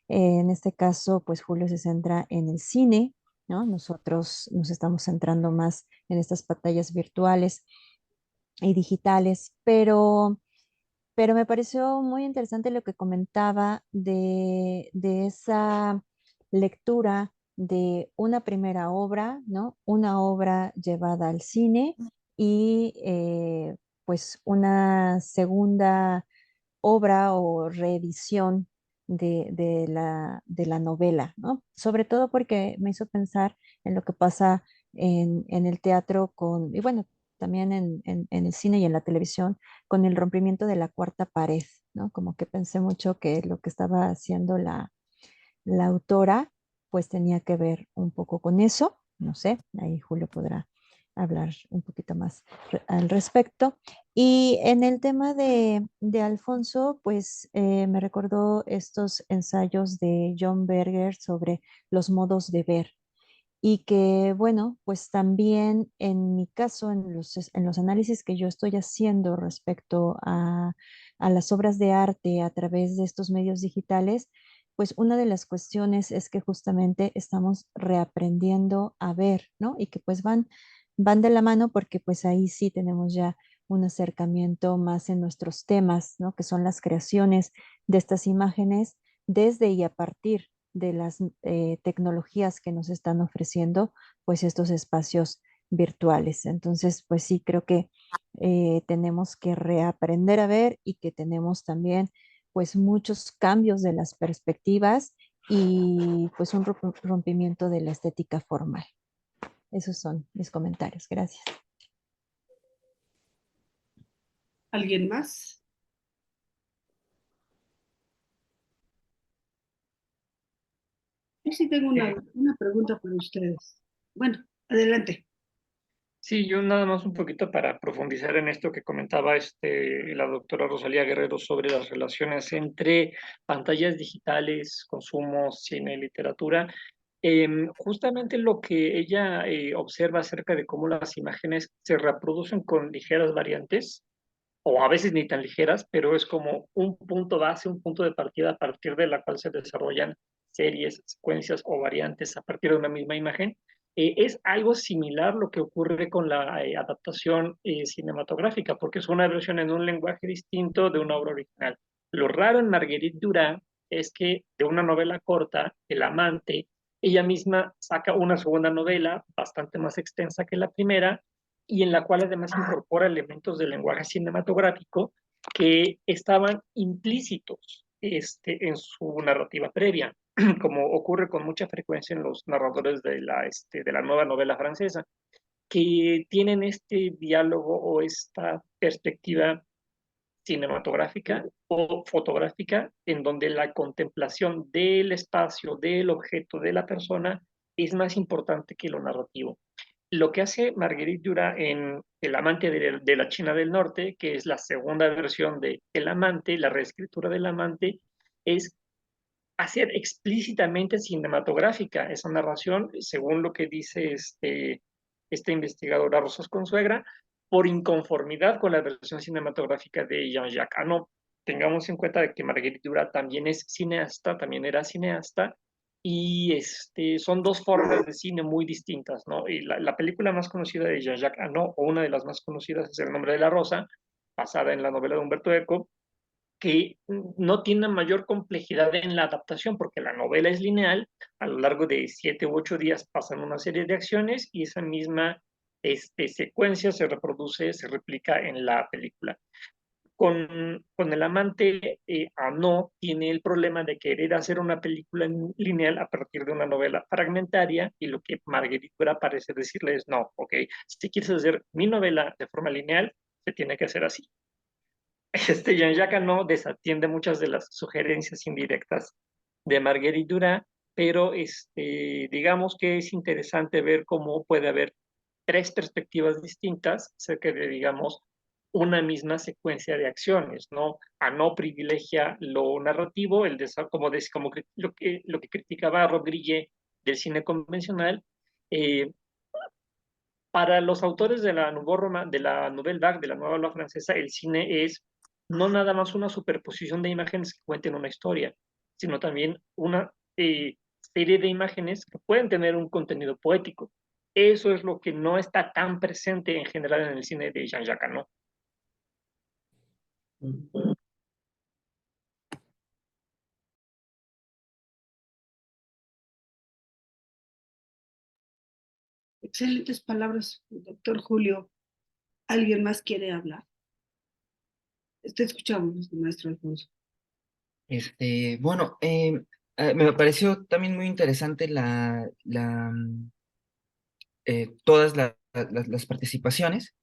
En este caso, pues Julio se centra en el cine, ¿no? Nosotros nos estamos centrando más en estas pantallas virtuales y digitales, pero me pareció muy interesante lo que comentaba de esa lectura de una primera obra, ¿no? Una obra llevada al cine y pues una segunda obra o reedición de la novela, ¿no? Sobre todo porque me hizo pensar en lo que pasa en el teatro y bueno, también en el cine y en la televisión, con el rompimiento de la cuarta pared, ¿no? Como que pensé mucho que lo que estaba haciendo la autora, pues tenía que ver un poco con eso. No sé, ahí Julio podrá hablar un poquito más al respecto. Y en el tema de Alfonso, pues me recordó estos ensayos de John Berger sobre los modos de ver. Y que, bueno, pues también en mi caso, en los análisis que yo estoy haciendo respecto a las obras de arte a través de estos medios digitales, pues una de las cuestiones es que justamente estamos reaprendiendo a ver, ¿no? Y que pues van de la mano porque pues ahí sí tenemos ya un acercamiento más en nuestros temas, ¿no? Que son las creaciones de estas imágenes desde y a partir de las tecnologías que nos están ofreciendo, pues estos espacios virtuales. Entonces, pues sí, creo que tenemos que reaprender a ver y que tenemos también pues muchos cambios de las perspectivas y pues un rompimiento de la estética formal. Esos son mis comentarios. Gracias. ¿Alguien más? Yo sí tengo una pregunta para ustedes. Bueno, adelante. Sí, yo nada más un poquito para profundizar en esto que comentaba la doctora Rosalía Guerrero sobre las relaciones entre pantallas digitales, consumo, cine y literatura. Justamente lo que ella observa acerca de cómo las imágenes se reproducen con ligeras variantes, o a veces ni tan ligeras, pero es como un punto base, un punto de partida a partir de la cual se desarrollan series, secuencias o variantes a partir de una misma imagen. Es algo similar lo que ocurre con la adaptación cinematográfica, porque es una versión en un lenguaje distinto de una obra original. Lo raro en Marguerite Duras es que de una novela corta, El amante, ella misma saca una segunda novela bastante más extensa que la primera, y en la cual además incorpora elementos del lenguaje cinematográfico que estaban implícitos en su narrativa previa, como ocurre con mucha frecuencia en los narradores de la nueva novela francesa, que tienen este diálogo o esta perspectiva cinematográfica o fotográfica en donde la contemplación del espacio, del objeto, de la persona es más importante que lo narrativo. Lo que hace Marguerite Duras en El amante de la China del Norte, que es la segunda versión de El amante, la reescritura del amante, es hacer explícitamente cinematográfica esa narración, según lo que dice esta investigadora Rosas Consuegra, por inconformidad con la versión cinematográfica de Jean-Jacques Annaud. Tengamos en cuenta de que Marguerite Duras también es cineasta, también era cineasta, y son dos formas de cine muy distintas, ¿no? Y la película más conocida de Jean-Jacques Annaud, o una de las más conocidas, es El nombre de la rosa, basada en la novela de Humberto Eco, que no tiene mayor complejidad en la adaptación, porque la novela es lineal, a lo largo de 7 u 8 días pasan una serie de acciones y esa misma secuencia se reproduce, se replica en la película. Con El amante, Arnaud tiene el problema de querer hacer una película lineal a partir de una novela fragmentaria, y lo que Marguerite Duras parece decirle es, no, ok, si quieres hacer mi novela de forma lineal, se tiene que hacer así. Jean-Jacques no desatiende muchas de las sugerencias indirectas de Marguerite Duras, pero digamos que es interesante ver cómo puede haber tres perspectivas distintas acerca de, digamos, una misma secuencia de acciones, ¿no? No privilegia lo narrativo, como lo que criticaba Rob Grillet del cine convencional. eh, para los autores de la de la Nouvelle Vague, de la nueva ola francesa, el cine es no nada más una superposición de imágenes que cuenten una historia, sino también una serie de imágenes que pueden tener un contenido poético. Eso es lo que no está tan presente en general en el cine de Jean-Jacques Annaud. Excelentes palabras, doctor Julio. ¿Alguien más quiere hablar? Te escuchamos, maestro Alfonso. Bueno, me pareció también muy interesante todas las participaciones.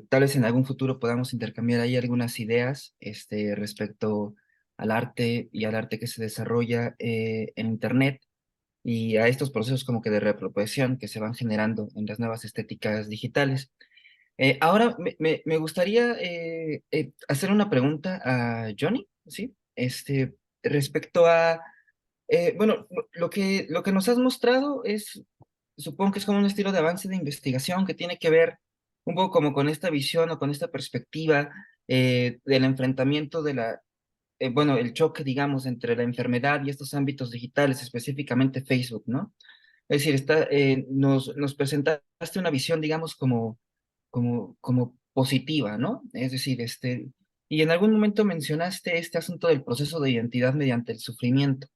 Tal vez en algún futuro podamos intercambiar ahí algunas ideas respecto al arte y al arte que se desarrolla en Internet y a estos procesos como que de reapropiación que se van generando en las nuevas estéticas digitales. Ahora me gustaría hacer una pregunta a Johnny, ¿sí? Respecto a, bueno, lo que nos has mostrado es, supongo que es como un estilo de avance de investigación que tiene que ver un poco como con esta visión o con esta perspectiva del enfrentamiento de bueno, el choque, digamos, entre la enfermedad y estos ámbitos digitales, específicamente Facebook, ¿no? Es decir, nos presentaste una visión, digamos, como positiva, ¿no? Es decir, y en algún momento mencionaste este asunto del proceso de identidad mediante el sufrimiento.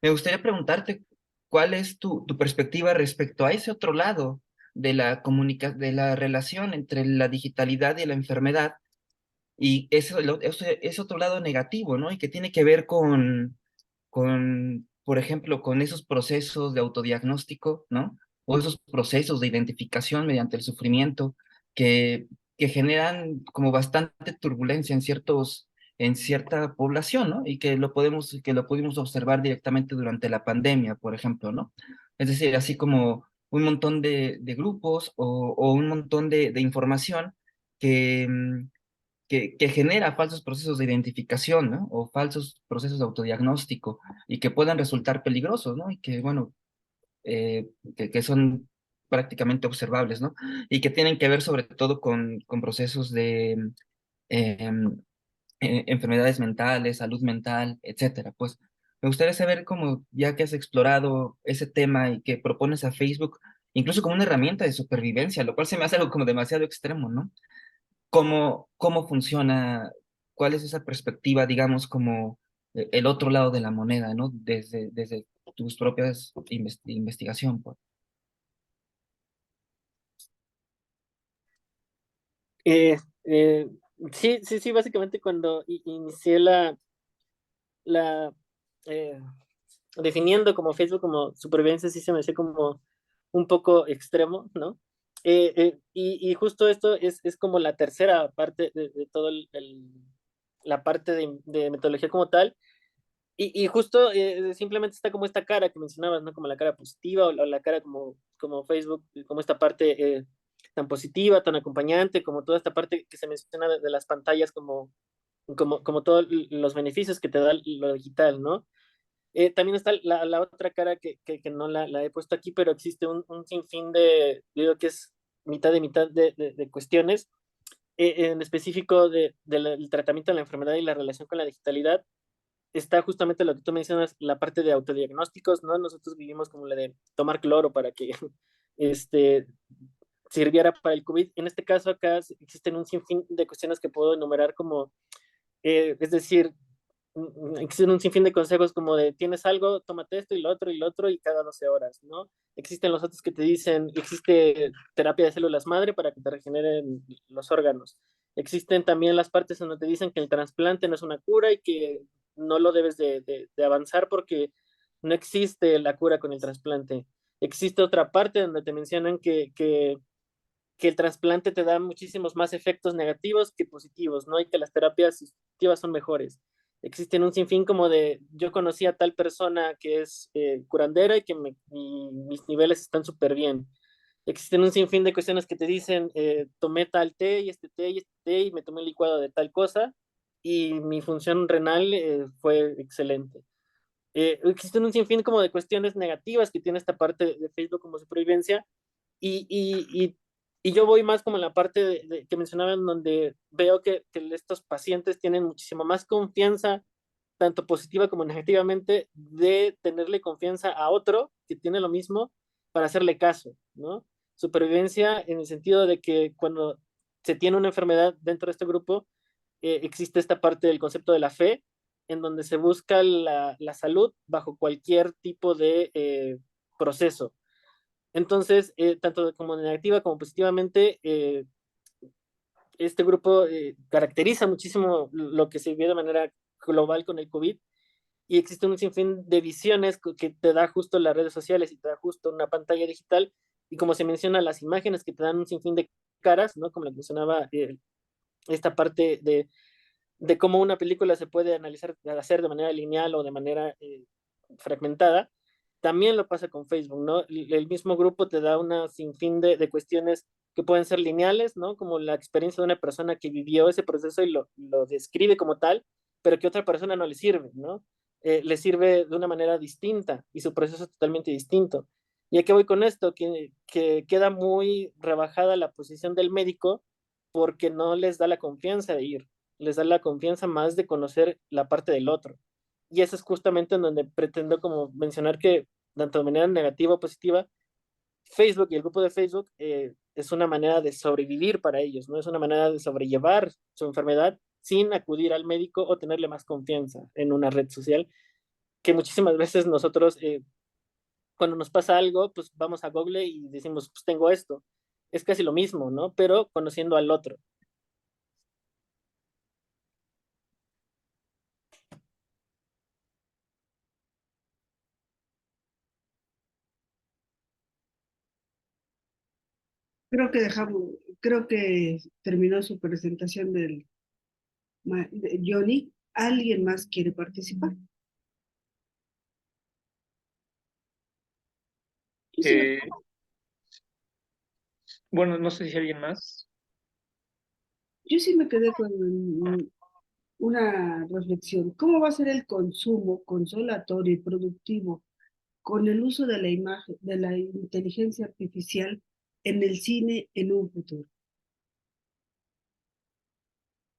Me gustaría preguntarte cuál es tu perspectiva respecto a ese otro lado de de la relación entre la digitalidad y la enfermedad, y ese otro lado negativo, ¿no? Y que tiene que ver por ejemplo, con esos procesos de autodiagnóstico, ¿no? O esos procesos de identificación mediante el sufrimiento que generan como bastante turbulencia en cierta población, ¿no? Y que lo pudimos observar directamente durante la pandemia, por ejemplo, ¿no? Es decir, así como un montón de grupos o un montón de información que, que genera falsos procesos de identificación, ¿no? O falsos procesos de autodiagnóstico y que puedan resultar peligrosos, ¿no? Y que, bueno, que son prácticamente observables, ¿no? Y que tienen que ver sobre todo con procesos de enfermedades mentales, salud mental, etcétera. Pues me gustaría saber cómo, ya que has explorado ese tema y que propones a Facebook, incluso como una herramienta de supervivencia, lo cual se me hace algo como demasiado extremo, ¿no? Cómo funciona, cuál es esa perspectiva, digamos, como el otro lado de la moneda, ¿no? Desde tus propias investigación, pues. Eh, eh, sí, básicamente cuando inicié la eh, definiendo como Facebook como supervivencia, sí se me hacía como un poco extremo, ¿no? Y justo esto es como la tercera parte de todo la parte de metodología como tal. Y justo simplemente está como esta cara que mencionabas, ¿no? Como la cara positiva o la cara como Facebook, como esta parte tan positiva, tan acompañante, como toda esta parte que se menciona de las pantallas como todos los beneficios que te da lo digital, ¿no? También está la otra cara que no la he puesto aquí, pero existe un sinfín yo digo que es mitad de mitad de cuestiones, en específico del tratamiento de la enfermedad y la relación con la digitalidad. Está justamente lo que tú mencionas, la parte de autodiagnósticos, ¿no? Nosotros vivimos como la de tomar cloro para que este, sirviera para el COVID. En este caso acá existen un sinfín de cuestiones que puedo enumerar como, es decir, existen un sinfín de consejos como de tienes algo, tómate esto y lo otro y cada 12 horas, ¿no? Existen los otros que te dicen, existe terapia de células madre para que te regeneren los órganos. Existen también las partes donde te dicen que el trasplante no es una cura y que no lo debes de avanzar porque no existe la cura con el trasplante. Existe otra parte donde te mencionan que el trasplante te da muchísimos más efectos negativos que positivos, ¿no? Y que las terapias sustitutivas son mejores. Existen un sinfín como de, yo conocí a tal persona que es curandera y mis niveles están súper bien. Existen un sinfín de cuestiones que te dicen, tomé tal té y este té y este té y me tomé el licuado de tal cosa y mi función renal fue excelente. Existen un sinfín como de cuestiones negativas que tiene esta parte de Facebook como supervivencia y, y, y, y yo voy más como en la parte que mencionaban donde veo que estos pacientes tienen muchísimo más confianza, tanto positiva como negativamente, de tenerle confianza a otro que tiene lo mismo para hacerle caso, ¿no? Supervivencia en el sentido de que cuando se tiene una enfermedad dentro de este grupo, existe esta parte del concepto de la fe, en donde se busca la salud bajo cualquier tipo de proceso. Entonces, tanto como negativa como positivamente, este grupo caracteriza muchísimo lo que se vio de manera global con el COVID y existe un sinfín de visiones que te da justo las redes sociales y te da justo una pantalla digital y como se menciona las imágenes que te dan un sinfín de caras, ¿no? Como lo mencionaba esta parte de cómo una película se puede analizar, hacer de manera lineal o de manera fragmentada, también lo pasa con Facebook, ¿no? El mismo grupo te da una sinfín de cuestiones que pueden ser lineales, ¿no? Como la experiencia de una persona que vivió ese proceso y lo describe como tal, pero que otra persona no le sirve, ¿no? Le sirve de una manera distinta y su proceso es totalmente distinto. ¿Y a qué voy con esto? Que queda muy rebajada la posición del médico porque no les da la confianza de ir, les da la confianza más de conocer la parte del otro. Y eso es justamente en donde pretendo como mencionar que, tanto de manera negativa o positiva, Facebook y el grupo de Facebook es una manera de sobrevivir para ellos, ¿no? Es una manera de sobrellevar su enfermedad sin acudir al médico o tenerle más confianza en una red social, que muchísimas veces nosotros, cuando nos pasa algo, pues vamos a Google y decimos, pues tengo esto. Es casi lo mismo, ¿no? Pero conociendo al otro. Creo que terminó su presentación de Johnny. ¿Alguien más quiere participar? Yo sí me, Eh, bueno, no sé si alguien más. yo sí me quedé con una reflexión. ¿Cómo va a ser el consumo consolatorio y productivo con el uso de la imagen, de la inteligencia artificial en el cine en un futuro?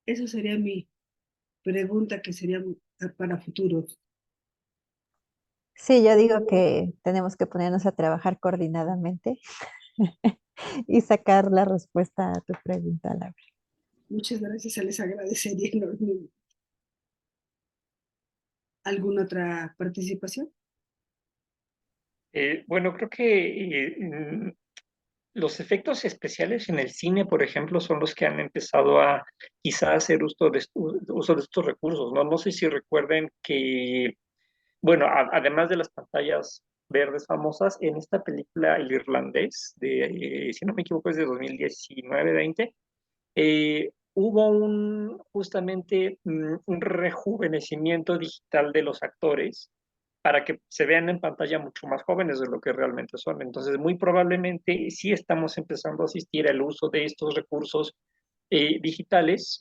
Esa sería mi pregunta que sería para futuros. Sí, yo digo que tenemos que ponernos a trabajar coordinadamente y sacar la respuesta a tu pregunta, Laura. Muchas gracias, se les agradecería enormemente. ¿Alguna otra participación? Bueno, creo que los efectos especiales en el cine, por ejemplo, son los que han empezado a quizá hacer uso de estos recursos, ¿no? No sé si recuerden que, bueno, además de las pantallas verdes famosas, en esta película El Irlandés, si no me equivoco, es de 2019-20, hubo justamente un rejuvenecimiento digital de los actores para que se vean en pantalla mucho más jóvenes de lo que realmente son. Entonces, muy probablemente sí estamos empezando a asistir al uso de estos recursos digitales,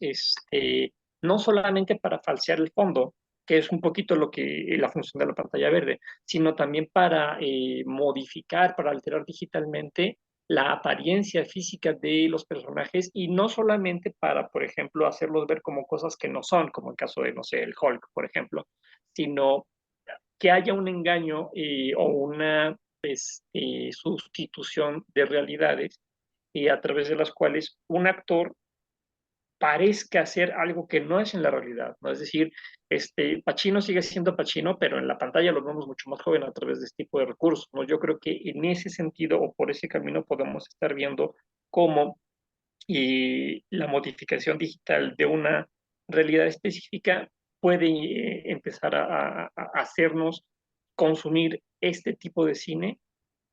no solamente para falsear el fondo, que es un poquito la función de la pantalla verde, sino también para modificar, para alterar digitalmente la apariencia física de los personajes y no solamente para, por ejemplo, hacerlos ver como cosas que no son, como el caso de, no sé, el Hulk, por ejemplo, sino que haya un engaño o una sustitución de realidades a través de las cuales un actor parezca hacer algo que no es en la realidad, ¿no? Es decir, Pacino sigue siendo Pacino, pero en la pantalla lo vemos mucho más joven a través de este tipo de recursos, ¿no? Yo creo que en ese sentido o por ese camino podemos estar viendo cómo la modificación digital de una realidad específica puede empezar a hacernos consumir este tipo de cine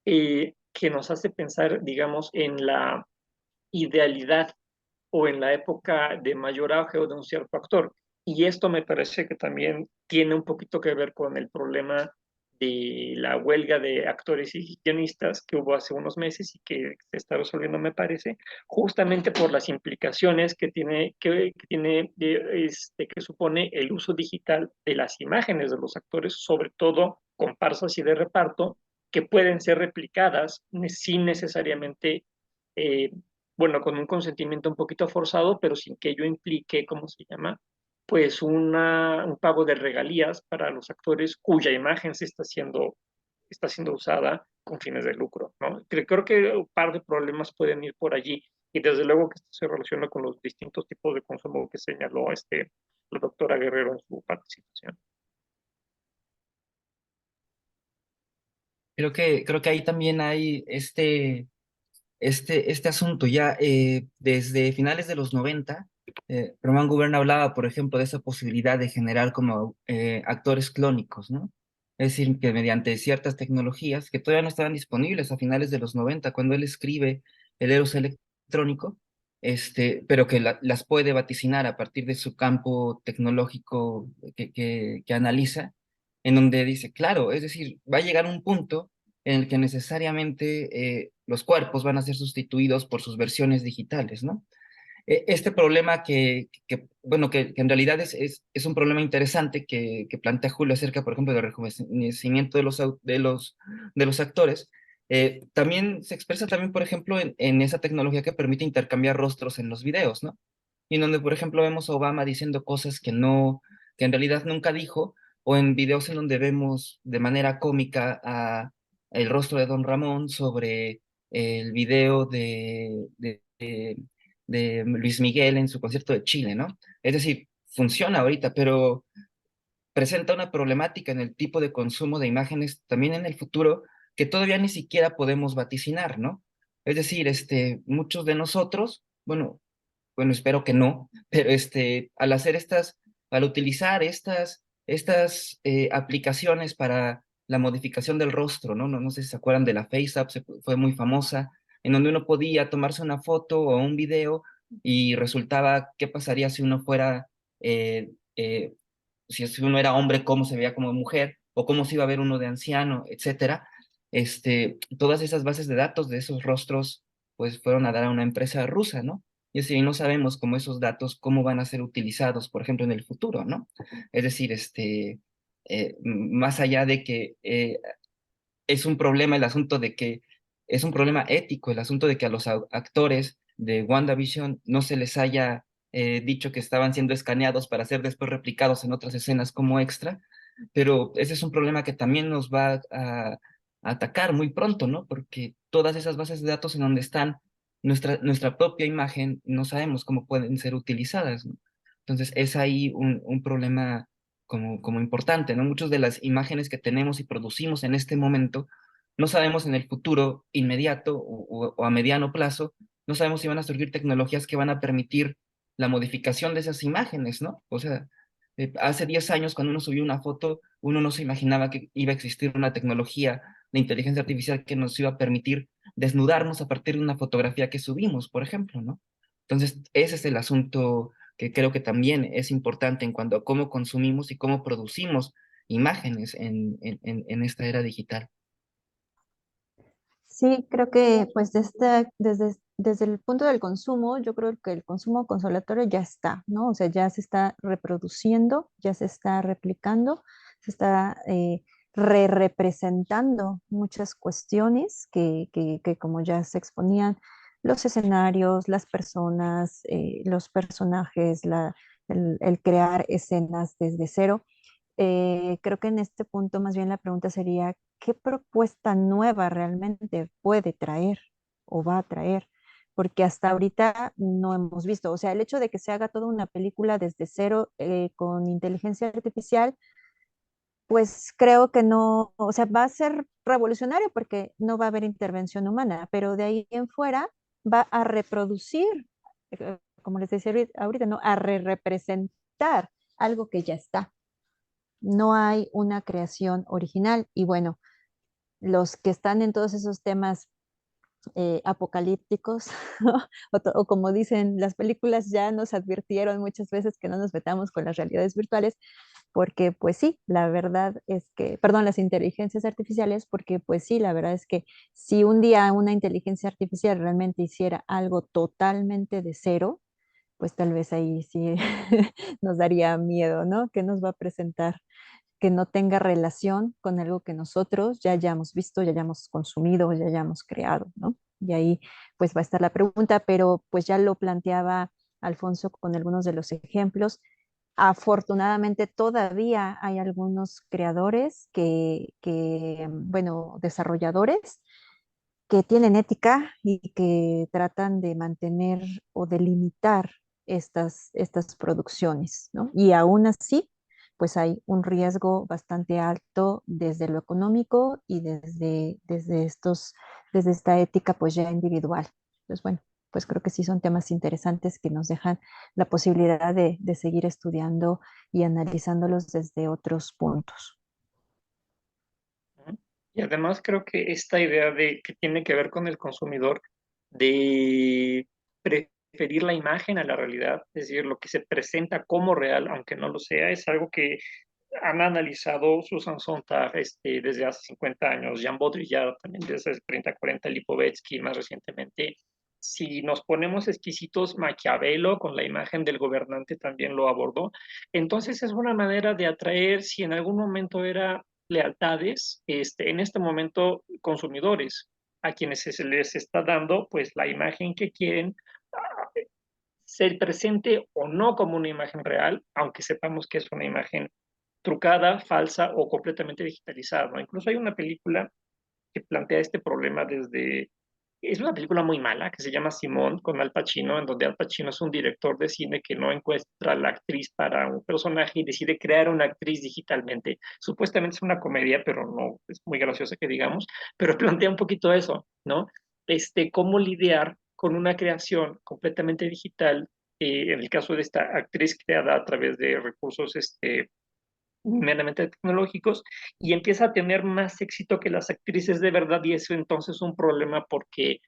que nos hace pensar, digamos, en la idealidad o en la época de mayor auge o de un cierto actor. Y esto me parece que también tiene un poquito que ver con el problema de la huelga de actores y guionistas que hubo hace unos meses y que se está resolviendo, me parece, justamente por las implicaciones que supone el uso digital de las imágenes de los actores, sobre todo comparsas y de reparto, que pueden ser replicadas sin necesariamente, eh, bueno, con un consentimiento un poquito forzado, pero sin que ello implique, ¿cómo se llama? Pues un pago de regalías para los actores cuya imagen está siendo usada con fines de lucro, ¿no? Creo que un par de problemas pueden ir por allí y desde luego que esto se relaciona con los distintos tipos de consumo que señaló la doctora Guerrero en su participación. Creo que ahí también hay este asunto ya desde finales de los 90, Román Gubern hablaba, por ejemplo, de esa posibilidad de generar como actores clónicos, ¿no? Es decir, que mediante ciertas tecnologías que todavía no estaban disponibles a finales de los 90, cuando él escribe el Eros electrónico, pero que las puede vaticinar a partir de su campo tecnológico que analiza, en donde dice, claro, es decir, va a llegar un punto en el que necesariamente los cuerpos van a ser sustituidos por sus versiones digitales, ¿no? Este problema bueno, que en realidad es un problema interesante que plantea Julio acerca, por ejemplo, del rejuvenecimiento de los actores, también se expresa también, por ejemplo, en esa tecnología que permite intercambiar rostros en los videos, ¿no? Y en donde, por ejemplo, vemos a Obama diciendo cosas que en realidad nunca dijo, o en videos en donde vemos de manera cómica el rostro de Don Ramón sobre el video de Luis Miguel en su concierto de Chile, ¿no? Es decir, funciona ahorita, pero presenta una problemática en el tipo de consumo de imágenes también en el futuro que todavía ni siquiera podemos vaticinar, ¿no? Es decir, muchos de nosotros, bueno, espero que no, pero al utilizar estas aplicaciones para la modificación del rostro, ¿no? No sé si se acuerdan de la FaceApp, fue muy famosa, en donde uno podía tomarse una foto o un video y resultaba qué pasaría si uno fuera, eh, eh, si uno era hombre, cómo se veía como mujer, o cómo se iba a ver uno de anciano, etcétera. Todas esas bases de datos de esos rostros, pues fueron a dar a una empresa rusa, ¿no? Y así no sabemos cómo esos datos, cómo van a ser utilizados, por ejemplo, en el futuro, ¿no? Es decir, más allá de que es un problema el asunto de que es un problema ético el asunto de que a los actores de WandaVision no se les haya dicho que estaban siendo escaneados para ser después replicados en otras escenas como extra, pero ese es un problema que también nos va a atacar muy pronto, ¿no? Porque todas esas bases de datos en donde están nuestra propia imagen, no sabemos cómo pueden ser utilizadas, ¿no? Entonces es ahí un problema como importante, ¿no? Muchas de las imágenes que tenemos y producimos en este momento, no sabemos en el futuro inmediato o a mediano plazo, no sabemos si van a surgir tecnologías que van a permitir la modificación de esas imágenes, ¿no? O sea, hace 10 años cuando uno subió una foto, uno no se imaginaba que iba a existir una tecnología de inteligencia artificial que nos iba a permitir desnudarnos a partir de una fotografía que subimos, por ejemplo, ¿no? Entonces, ese es el asunto que creo que también es importante en cuanto a cómo consumimos y cómo producimos imágenes en esta era digital. Sí, creo que pues desde el punto del consumo, yo creo que el consumo consolatorio ya está, ¿no? O sea, ya se está reproduciendo, ya se está replicando, se está representando muchas cuestiones que como ya se exponían, los escenarios, las personas, los personajes, el crear escenas desde cero. Creo que en este punto más bien la pregunta sería, ¿qué propuesta nueva realmente puede traer o va a traer? Porque hasta ahorita no hemos visto, o sea, el hecho de que se haga toda una película desde cero con inteligencia artificial, pues creo que no, o sea, va a ser revolucionario porque no va a haber intervención humana, pero de ahí en fuera va a reproducir, como les decía ahorita, ¿no? A representar algo que ya está. No hay una creación original. Y bueno, los que están en todos esos temas apocalípticos, o como dicen las películas, ya nos advirtieron muchas veces que no nos metamos con las realidades virtuales, porque pues sí, la verdad es que, perdón, las inteligencias artificiales, porque pues sí, la verdad es que si un día una inteligencia artificial realmente hiciera algo totalmente de cero, pues tal vez ahí sí nos daría miedo, ¿no? ¿Qué nos va a presentar? Que no tenga relación con algo que nosotros ya hayamos visto, ya hayamos consumido, ya hayamos creado, ¿no? Y ahí pues va a estar la pregunta, pero pues ya lo planteaba Alfonso con algunos de los ejemplos. Afortunadamente todavía hay algunos creadores bueno, desarrolladores que tienen ética y que tratan de mantener o de limitar estas producciones, ¿no? Y aún así, pues hay un riesgo bastante alto desde lo económico y desde esta ética pues ya individual. Entonces, bueno, pues creo que sí son temas interesantes que nos dejan la posibilidad de seguir estudiando y analizándolos desde otros puntos. Y además creo que esta idea de que tiene que ver con el consumidor, de preferir la imagen a la realidad, es decir, lo que se presenta como real, aunque no lo sea, es algo que han analizado Susan Sontag desde hace 50 años, Jean Baudrillard también desde hace 30, 40, Lipovetsky más recientemente. Si nos ponemos exquisitos, Maquiavelo con la imagen del gobernante también lo abordó. Entonces es una manera de atraer, si en algún momento era lealtades, en este momento consumidores, a quienes se les está dando pues la imagen que quieren, ser presente o no como una imagen real, aunque sepamos que es una imagen trucada, falsa o completamente digitalizada, ¿no? Incluso hay una película que plantea este problema desde... Es una película muy mala que se llama Simón con Al Pacino, en donde Al Pacino es un director de cine que no encuentra la actriz para un personaje y decide crear una actriz digitalmente. Supuestamente es una comedia, pero no es muy graciosa que digamos, pero plantea un poquito eso, ¿no? Cómo lidiar con una creación completamente digital, en el caso de esta actriz creada a través de recursos meramente tecnológicos, y empieza a tener más éxito que las actrices de verdad, y eso entonces es un problema porque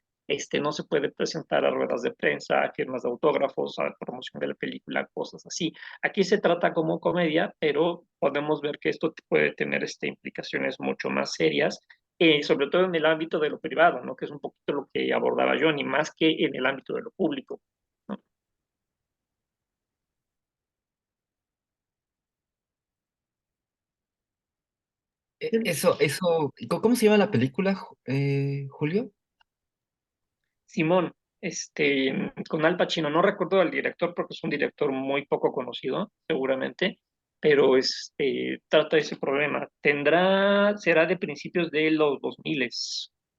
no se puede presentar a ruedas de prensa, a firmas de autógrafos, a promoción de la película, cosas así. Aquí se trata como comedia, pero podemos ver que esto puede tener implicaciones mucho más serias, sobre todo en el ámbito de lo privado, ¿no? Que es un poquito lo que abordaba Johnny, más que en el ámbito de lo público, ¿no? ¿Cómo se llama la película, Julio? Simón, con Al Pacino, no recuerdo al director porque es un director muy poco conocido, seguramente, pero trata ese problema. Será de principios de los 2000,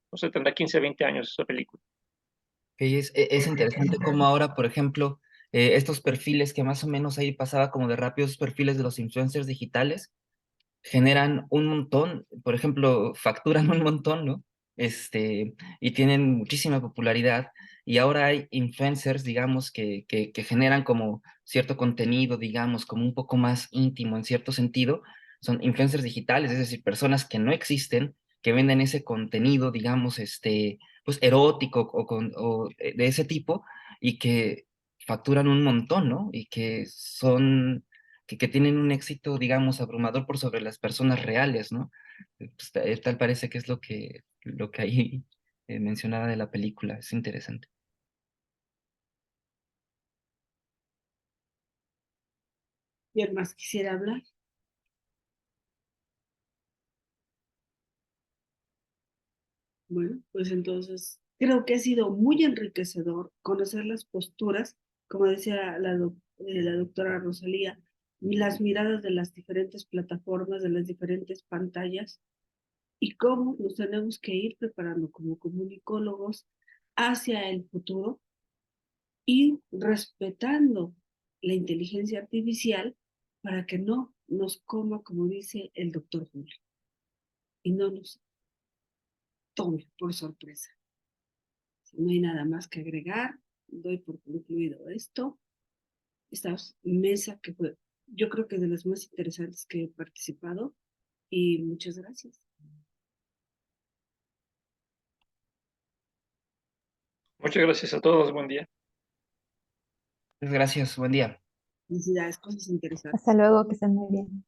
o sea, tendrá 15, 20 años esa película. Es interesante cómo ahora, por ejemplo, estos perfiles que más o menos ahí pasaba como de rápido, esos perfiles de los influencers digitales, generan un montón, por ejemplo, facturan un montón, ¿no? Y tienen muchísima popularidad. Y ahora hay influencers, digamos, que generan como cierto contenido, digamos, como un poco más íntimo en cierto sentido. Son influencers digitales, es decir, personas que no existen, que venden ese contenido, digamos, pues erótico o de ese tipo, y que facturan un montón, ¿no? Y que son que tienen un éxito, digamos, abrumador por sobre las personas reales, ¿no? Pues, tal parece que es lo que ahí mencionaba de la película, es interesante. ¿Quién más quisiera hablar? Bueno, pues entonces creo que ha sido muy enriquecedor conocer las posturas, como decía la doctora Rosalía, y las miradas de las diferentes plataformas, de las diferentes pantallas, y cómo nos tenemos que ir preparando como comunicólogos hacia el futuro y respetando la inteligencia artificial para que no nos coma, como dice el doctor Julio, y no nos tome por sorpresa. Si no hay nada más que agregar, doy por concluido esta mesa que fue, yo creo que de las más interesantes que he participado, y muchas gracias. Muchas gracias a todos, buen día. Gracias, buen día. Felicidades, cosas interesantes. Hasta luego, que estén muy bien.